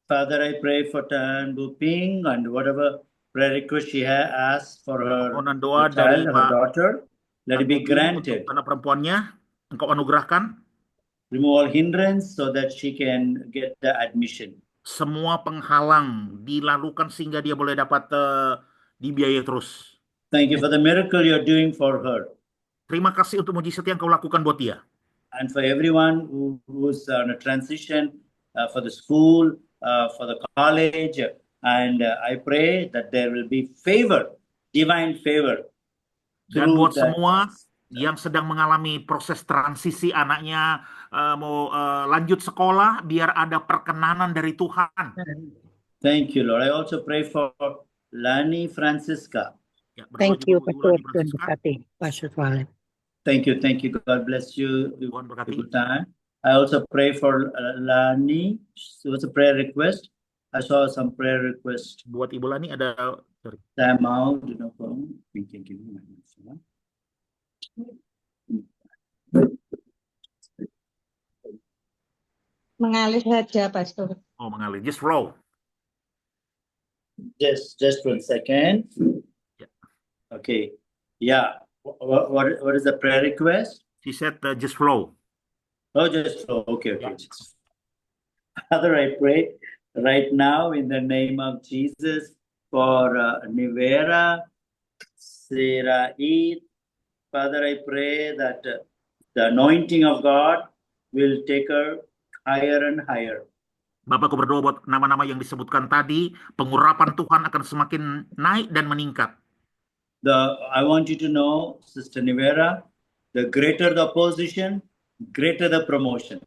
Father, I pray for Tan Bu Ping and whatever prayer request she has asked for her Permohonan doa child, dari her Pak daughter, let it be Bobby untuk granted. anak perempuannya, Engkau anugerahkan Remove all hindrance so that she can get the admission. semua penghalang dilalukan sehingga dia boleh dapat dibiayai terus. Thank you for the miracle you're doing for her. Terima kasih untuk mujizat yang kau lakukan buat dia. And for everyone who's on a transition for the school, for the college. And I pray that there will be favor, divine favor. Dan through buat that. semua yang sedang mengalami proses transisi anaknya mau lanjut sekolah, biar ada perkenanan dari Tuhan. Thank you, Lord. I also pray for Lani Francisca. Ya, berdoa Thank juga you, untuk Ibu Pastor. Lani Tuhan Francisca. berkati. Pastor Valen. Thank you. God bless you. Tuhan berkati. Good time. I also pray for Lani. It was a prayer request. I saw some prayer request. Buat Ibu Lani ada sorry. Time out. Thinking. Mengalir saja, Pastor. Oh, mengalir. Just flow. Just 1 second. Yeah. Okay. Yeah. What is the prayer request? She said just flow. Oh, just flow. Okay. Yeah. Father, I pray right now in the name of Jesus for Nivera, Sarah Eid. Father, I pray that the anointing of God will take her higher and higher. Bapakku berdoa buat nama-nama yang disebutkan tadi, pengurapan Tuhan akan semakin naik dan meningkat. I want you to know, Sister Nivera, the greater the opposition, greater the promotion.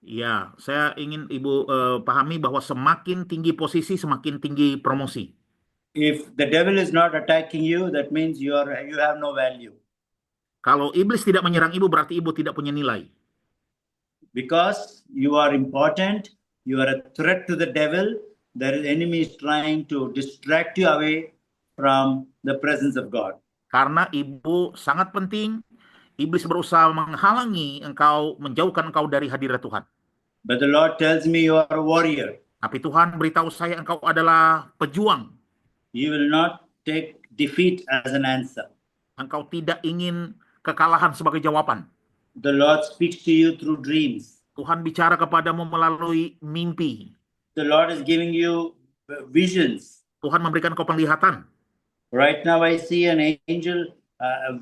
Ya, saya ingin Ibu pahami bahwa semakin tinggi posisi, semakin tinggi promosi. If the devil is not attacking you, that means you have no value. Kalau iblis tidak menyerang Ibu, berarti Ibu tidak punya nilai. Because you are important, you are a threat to the devil. The enemy is trying to distract you away from the presence of God. Karena Ibu sangat penting, iblis berusaha menghalangi engkau, menjauhkan engkau dari hadirat Tuhan. But the Lord tells me you are a warrior. Tapi Tuhan beritahu saya engkau adalah pejuang. You will not take defeat as an answer. Engkau tidak ingin kekalahan sebagai jawaban. The Lord speaks to you through dreams. Tuhan bicara kepadamu melalui mimpi. The Lord is giving you visions. Tuhan memberikan kau penglihatan. Right now I see an angel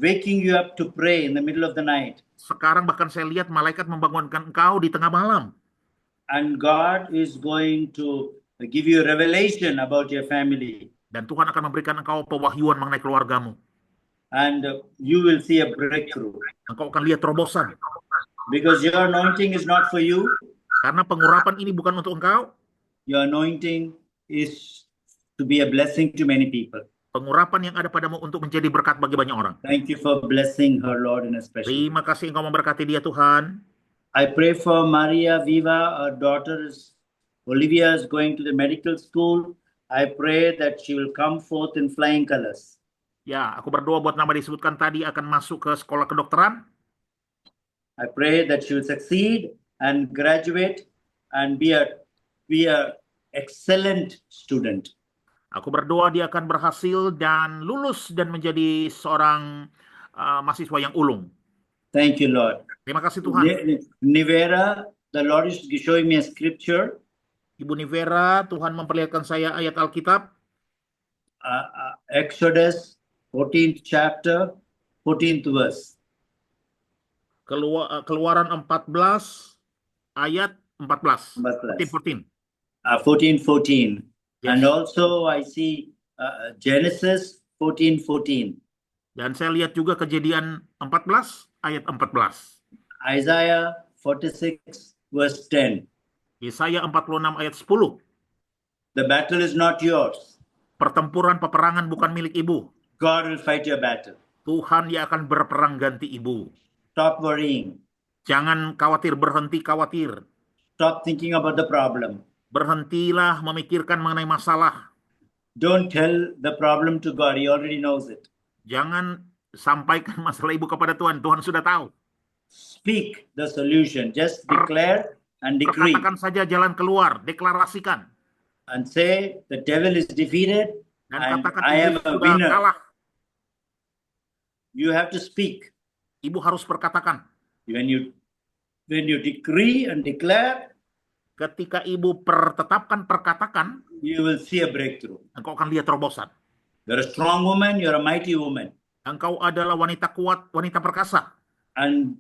waking you up to pray in the middle of the night. Sekarang bahkan saya lihat malaikat membangunkan engkau di tengah malam. And God is going to give you a revelation about your family. Dan Tuhan akan memberikan engkau pewahyuan mengenai keluargamu. And you will see a breakthrough. Engkau akan lihat terobosan. Because your anointing is not for you. Karena pengurapan ini bukan untuk engkau. Your anointing is to be a blessing to many people. Pengurapan yang ada padamu untuk menjadi berkat bagi banyak orang. Thank you for blessing her, Lord, in a special way. Terima kasih engkau memberkati dia, Tuhan. I pray for Maria Viva, her daughter Olivia is going to the medical school. I pray that she will come forth in flying colors. Ya, aku berdoa buat nama disebutkan tadi akan masuk ke sekolah kedokteran. I pray that she will succeed and graduate and be a excellent student. Aku berdoa dia akan berhasil dan lulus dan menjadi seorang mahasiswa yang ulung. Thank you, Lord. Terima kasih Tuhan. Nivera, the Lord is showing me a scripture. Ibu Nivera, Tuhan memperlihatkan saya ayat Alkitab. Exodus 14th chapter, 14th verse. Keluaran 14 ayat 14. 14. 14. Yes. And also I see Genesis 14:14. Dan saya lihat juga Kejadian 14 ayat 14. Isaiah 46 verse 10. Yesaya 46 ayat 10. The battle is not yours. Pertempuran peperangan bukan milik ibu. God will fight your battle. Tuhan yang akan berperang ganti ibu. Stop worrying. Jangan khawatir, berhenti khawatir. Stop thinking about the problem. Berhentilah memikirkan mengenai masalah. Don't tell the problem to God. He already knows it. Jangan sampaikan masalah ibu kepada Tuhan. Tuhan sudah tahu. Speak the solution. Just declare and decree. Katakan saja jalan keluar, deklarasikan. And say, the devil is defeated Dan and katakan I am ibu a sudah winner. kalah. You have to speak. Ibu harus berkatakan. When you decree and declare, Ketika ibu perkatakan, you will see a breakthrough. engkau akan lihat terobosan. You're a strong woman, you're a mighty woman. Engkau adalah wanita kuat, wanita perkasa. And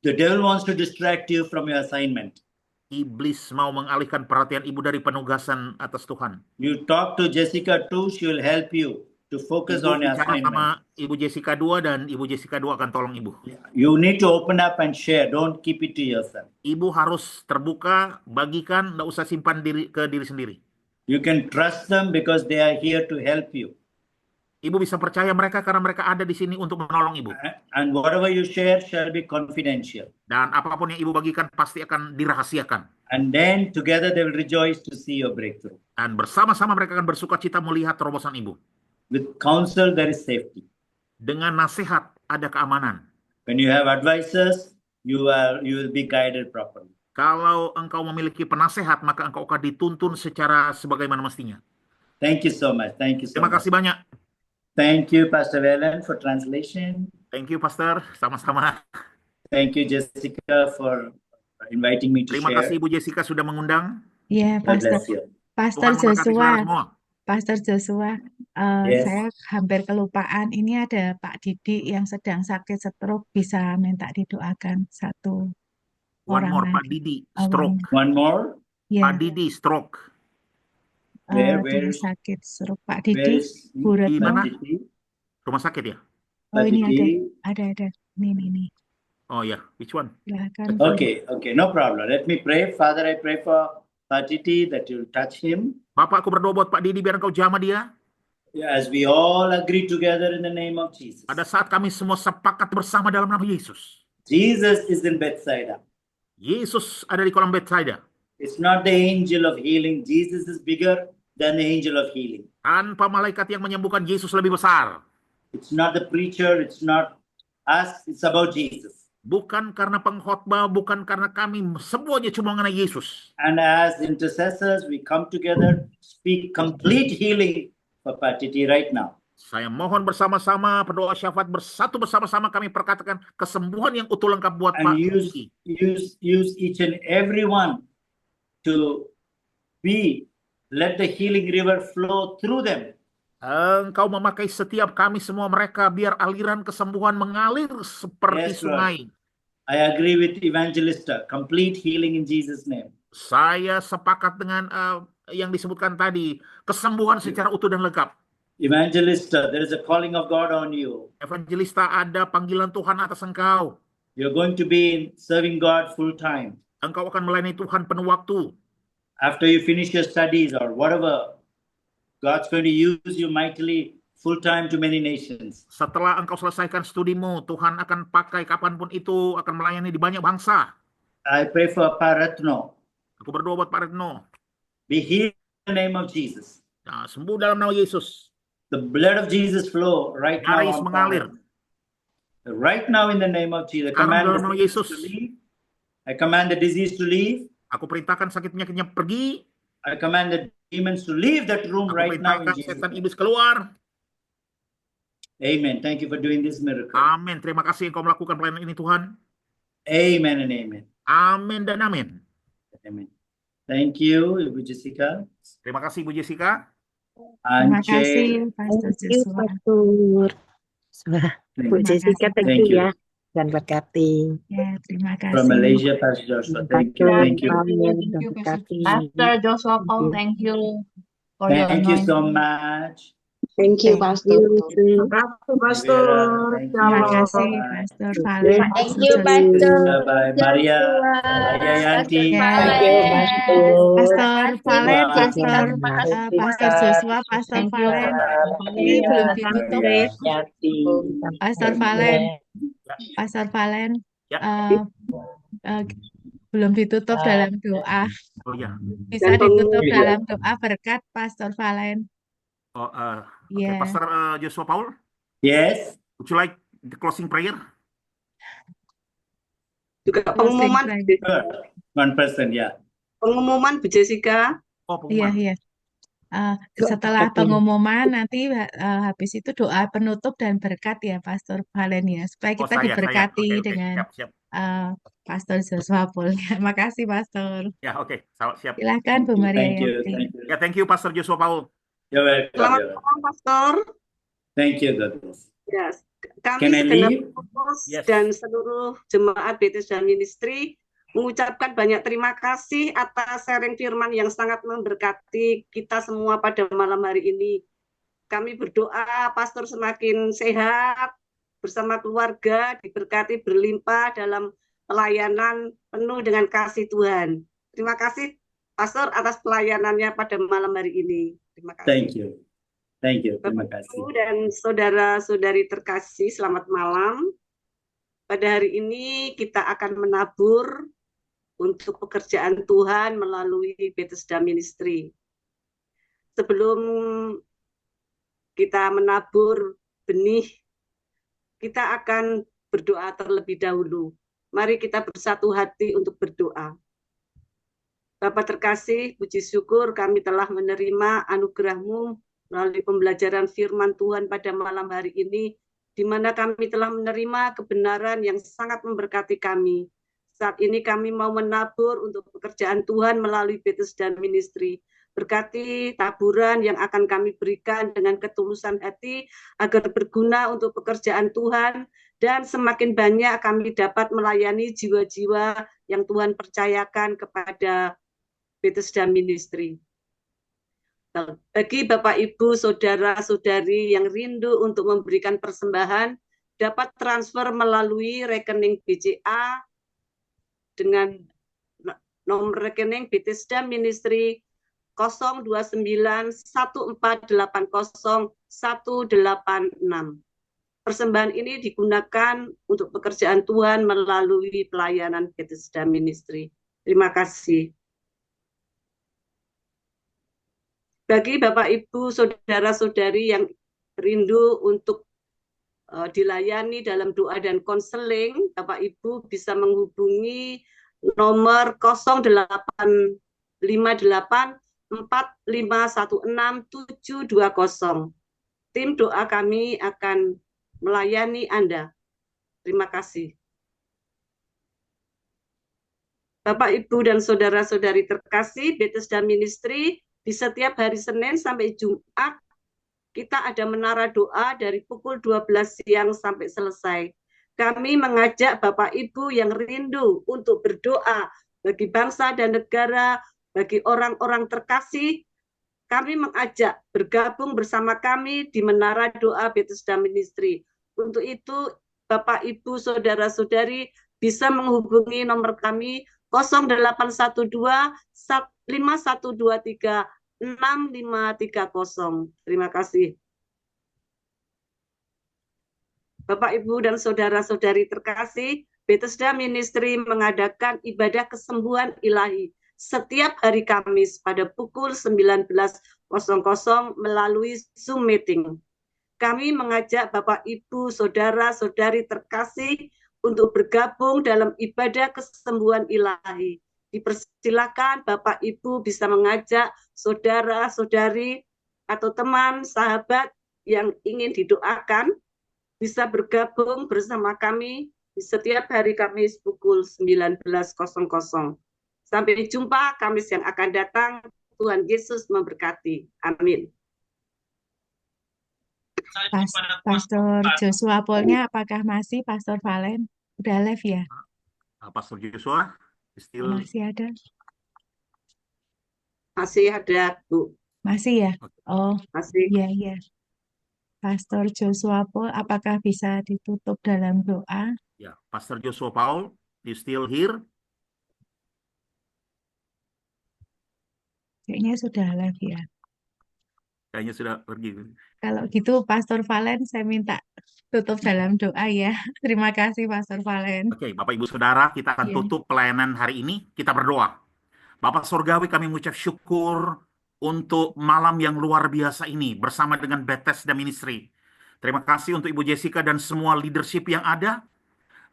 the devil wants to distract you from your assignment. Iblis mau mengalihkan perhatian ibu dari penugasan atas Tuhan. You talk to Jessica too, she will help you to focus Ibu on your bicara sama assignment. Ibu Jessica 2 dan Ibu Jessica 2 akan tolong ibu. You need to open up and share. Don't keep it to yourself. Ibu harus terbuka, bagikan, nggak usah simpan ke diri sendiri. You can trust them because they are here to help you. Ibu bisa percaya mereka karena mereka ada di sini untuk menolong ibu. And whatever you share shall be confidential. Dan apapun yang ibu bagikan pasti akan dirahasiakan. And then together they will rejoice to see your breakthrough. Dan bersama-sama mereka akan bersuka cita melihat terobosan ibu. With counsel, there is safety. Dengan nasihat ada keamanan. When you have advisors, you will be guided properly. Kalau engkau memiliki penasehat, maka engkau akan dituntun secara sebagaimana mestinya. Thank you so much. Thank you so Terima much. kasih banyak. Thank you, Pastor Valen, for translation. Thank you, Pastor. Sama-sama. Thank you, Jessica, for inviting me to Terima share. kasih Ibu Jessica sudah mengundang. Ya, God Pastor, bless you. Pastor Tuhan memberkati saudara Joshua, semua. Pastor Joshua, Yes. saya hampir kelupaan. Ini ada Pak Didi yang sedang sakit stroke, bisa minta didoakan satu One orang more, Pak lagi. Didi, stroke. One more. Ya, Pak Didi, stroke. Where dia is sakit stroke. Pak where Didi, is Bu Di Retno. mana? Didi? Rumah sakit ya? Oh, ini Didi? ada. Ini. Oh ya, which one? Silakan. Bu. Okay, no problem. Let me pray. Father, I pray for Patiti that you'll touch him. Bapak, aku berdoa buat Pak Didi biar engkau jamah dia. As we all agree together in the name of Jesus. Pada saat kami semua sepakat bersama dalam nama Yesus. Jesus is in Bethsaida. Yesus ada di kolam Bethsaida. It's not the angel of healing. Jesus is bigger than the angel of healing. Tanpa malaikat yang menyembuhkan, Yesus lebih besar. It's not the preacher. It's not us. It's about Jesus. Bukan karena pengkhotbah, bukan karena kami, semuanya cuma mengenai Yesus. And as intercessors, we come together, speak complete healing for Patiti right now. Saya mohon bersama-sama, berdoa syafaat bersatu bersama-sama kami perkatakan kesembuhan yang utuh lengkap buat Pak And Didi. use each and every one to let the healing river flow through them. Engkau memakai setiap kami semua mereka biar aliran kesembuhan mengalir seperti Yes, Lord. sungai. I agree with Evangelista. Complete healing in Jesus' name. Saya sepakat dengan yang disebutkan tadi, kesembuhan secara utuh dan lengkap. Evangelista, there is a calling of God on you. Evangelista, ada panggilan Tuhan atas engkau. You're going to be serving God full time. Engkau akan melayani Tuhan penuh waktu. After you finish your studies or whatever, God's going to use you mightily full time to many nations. Setelah engkau selesaikan studimu, Tuhan akan pakai kapanpun itu, akan melayani di banyak bangsa. I pray for Paratno. Aku berdoa buat Pak Retno. Be healed in the name of Jesus. Nah, sembuh dalam nama Yesus. The blood of Jesus flow right now. Garis on mengalir. Parat. Right now in the name of Jesus. I Sekarang command dalam the nama disease Yesus. to leave. I command the disease to leave. Aku perintahkan sakit penyakitnya pergi. I command the demons to leave that room Aku right now in perintahkan Jesus' setan name. iblis keluar. Amen. Thank you for doing this miracle. Amin. Terima kasih engkau melakukan pelayanan ini Tuhan. Amen and amen. Amin dan amin. Amen. Thank you, Ibu Jessica. Terima kasih Bu Jessica. Terima Ance. kasih, Pastor Thank you, Joshua. Pastor. Thank Bu you. Jessica, thank Thank you you. ya. Dan berkati. Ya, terima kasih. From Malaysia, Pastor Joshua. Thank you. Thank you. Amin. Dan berkati. Pastor Joshua Paul, thank you for your Thank you so anointing. much. Thank you, Thank Pastor. you. Terima kasih, Pastor. Thank Terima you. kasih, Bye. Pastor Thank Valen. you. Thank Pastor you, Pastor Joshua. Bye, Maria. Maria Yanti. Pastor Ya, Thank you, Pastor. Pastor Terima kasih Valen, Bu Bye. Jessica, Pastor terima Thank kasih you, Pastor semua. Joshua, Pastor Thank you, Valen. Pak. Ini belum Terima ditutup, Maria. Yati. Pastor Valen. Pastor Valen, Ya. eh, eh, belum ditutup dalam doa. Oh ya. Bisa ditutup dalam doa berkat Pastor Valen. Oh, oke, Ya. Pastor Joshua Paul, Yes. would you like the closing prayer? Juga Closing pengumuman, prayer. Sure. One person, yeah. pengumuman Bu Jessica. Oh, Iya, pengumuman. iya. Setelah pengumuman nanti habis itu doa penutup dan berkat ya Pastor Valen ya, supaya Oh, kita saya. diberkati Oke, dengan siap. Pastor Joshua Paul. Makasih Pastor. Ya, oke, siap. Silakan Bu Maria Thank you. Yanti. Thank you. Ya, thank you Pastor Joshua Paul. You're welcome. Selamat You're welcome. malam, Pastor. Thank you, God bless. Ya, kami Can I segenap leave? pengurus Yes. dan seluruh jemaat Bethesda Ministry mengucapkan banyak terima kasih atas sharing firman yang sangat memberkati kita semua pada malam hari ini. Kami berdoa Pastor semakin sehat bersama keluarga, diberkati berlimpah dalam pelayanan penuh dengan kasih Tuhan. Terima kasih Pastor atas pelayanannya pada malam hari ini. Terima kasih. Thank you. Thank you. Terima Bapak, kasih. Ibu, dan saudara-saudari terkasih, selamat malam. Pada hari ini kita akan menabur untuk pekerjaan Tuhan melalui Bethesda Ministry. Sebelum kita menabur benih, kita akan berdoa terlebih dahulu. Mari kita bersatu hati untuk berdoa. Bapak terkasih, puji syukur kami telah menerima anugerah-Mu melalui pembelajaran firman Tuhan pada malam hari ini, di mana kami telah menerima kebenaran yang sangat memberkati kami. Saat ini kami mau menabur untuk pekerjaan Tuhan melalui Bethesda Ministry. Berkati taburan yang akan kami berikan dengan ketulusan hati agar berguna untuk pekerjaan Tuhan, dan semakin banyak kami dapat melayani jiwa-jiwa yang Tuhan percayakan kepada Bethesda Ministry. Bagi Bapak, Ibu, Saudara-saudari yang rindu untuk memberikan persembahan, dapat transfer melalui rekening BCA dengan nomor rekening Bethesda Ministry 0291480186. Persembahan ini digunakan untuk pekerjaan Tuhan melalui pelayanan Bethesda Ministry. Terima kasih. Bagi Bapak, Ibu, Saudara-saudari yang rindu untuk dilayani dalam doa dan konseling, Bapak Ibu bisa menghubungi nomor 08584516 720. Tim doa kami akan melayani Anda. Terima kasih. Bapak, Ibu, dan saudara-saudari terkasih, Bethesda Ministry di setiap hari Senin sampai Jumat kita ada menara doa dari pukul 12 siang sampai selesai. Kami mengajak Bapak Ibu yang rindu untuk berdoa bagi bangsa dan negara, bagi orang-orang terkasih. Kami mengajak bergabung bersama kami di menara doa Bethesda Ministry. Untuk itu Bapak Ibu saudara-saudari bisa menghubungi nomor kami 0812 5123 6530. Terima kasih. Bapak, Ibu, dan saudara-saudari terkasih, Bethesda Ministry mengadakan ibadah kesembuhan ilahi setiap hari Kamis pada pukul 19.00 melalui Zoom meeting. Kami mengajak Bapak, Ibu, saudara-saudari terkasih untuk bergabung dalam ibadah kesembuhan ilahi. Dipersilakan Bapak Ibu bisa mengajak saudara-saudari atau teman, sahabat yang ingin didoakan bisa bergabung bersama kami di setiap hari Kamis pukul 19.00. Sampai jumpa Kamis yang akan datang. Tuhan Yesus memberkati. Amin. Pastor Joshua Paul-nya apakah masih Pastor Valen? Udah live ya? Pastor Joshua still Masih ada? Masih ada, Bu. Masih ya? Oh, Masih. iya, iya. Pastor Joshua Paul, apakah bisa ditutup dalam doa? Ya, Pastor Joshua Paul, you still here? Kayaknya sudah live ya. Kayaknya sudah pergi. Kalau gitu Pastor Valen saya minta tutup dalam doa ya. Terima kasih Pastor Valen. Oke, Bapak Ibu Saudara, kita akan Iya. tutup pelayanan hari ini. Kita berdoa. Bapak Surgawi, kami mengucap syukur untuk malam yang luar biasa ini bersama dengan Bethesda Ministry. Terima kasih untuk Ibu Jessica dan semua leadership yang ada.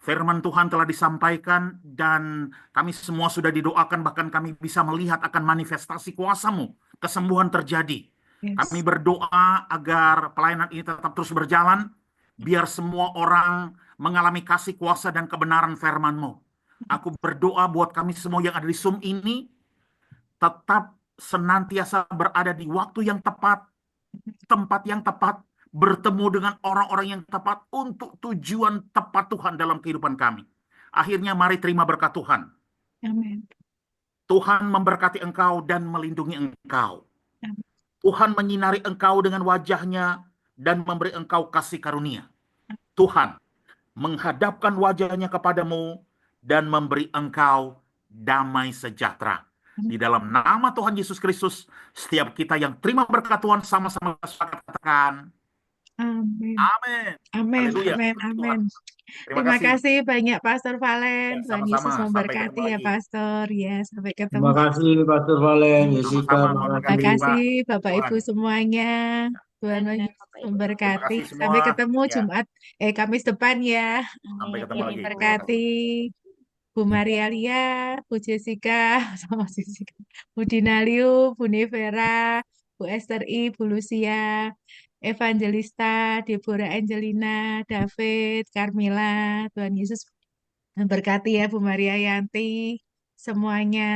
Firman Tuhan telah disampaikan dan kami semua sudah didoakan, bahkan kami bisa melihat akan manifestasi kuasa-Mu. Kesembuhan terjadi. Kami Yes. berdoa agar pelayanan ini tetap terus berjalan, biar semua orang mengalami kasih kuasa dan kebenaran firman-Mu. Aku berdoa buat kami semua yang ada di Zoom ini, tetap senantiasa berada di waktu yang tepat, tempat yang tepat, bertemu dengan orang-orang yang tepat untuk tujuan tepat Tuhan dalam kehidupan kami. Akhirnya mari terima berkat Tuhan. Amin. Tuhan memberkati engkau dan melindungi engkau. Amin. Tuhan menyinari engkau dengan wajahnya dan memberi engkau kasih karunia. Tuhan menghadapkan wajahnya kepadamu dan memberi engkau damai sejahtera. Di dalam nama Tuhan Yesus Kristus, setiap kita yang terima berkat Tuhan sama-sama katakan, Amin. amin. Amin. Haleluya. Amin. Puji Tuhan. Amin. Terima Terima kasih. kasih banyak Pastor Valen. Ya, Tuhan Yesus sama-sama. Sampai memberkati ketemu ya lagi. Pastor. Ya, sampai Terima ketemu. kasih Pastor Valen, Jessica, Sama-sama. terima Tuhan Terima berkati, kasih. Pak. kasih Bapak Tuhan. Ibu semuanya. Tuhan Terima memberkati. kasih semua. Sampai ketemu Ya, Jumat, Kamis depan ya. sampai ketemu Amin. lagi. Memberkati Bu Maria Lia, Bu Jessica, sama Jessica, Bu Dinaliu, Bu Nevera, Bu Esther I, Bu Lucia, Evangelista, Deborah Angelina, David, Carmila. Tuhan Yesus memberkati ya Bu Maria Yanti, semuanya.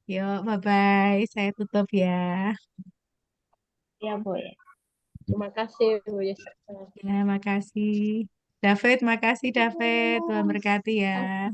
Yuk, bye-bye. Saya tutup ya. Ya, Bu ya. Terima kasih, Bu Jessica. Ya, makasih. David, makasih David. Tuhan berkati ya.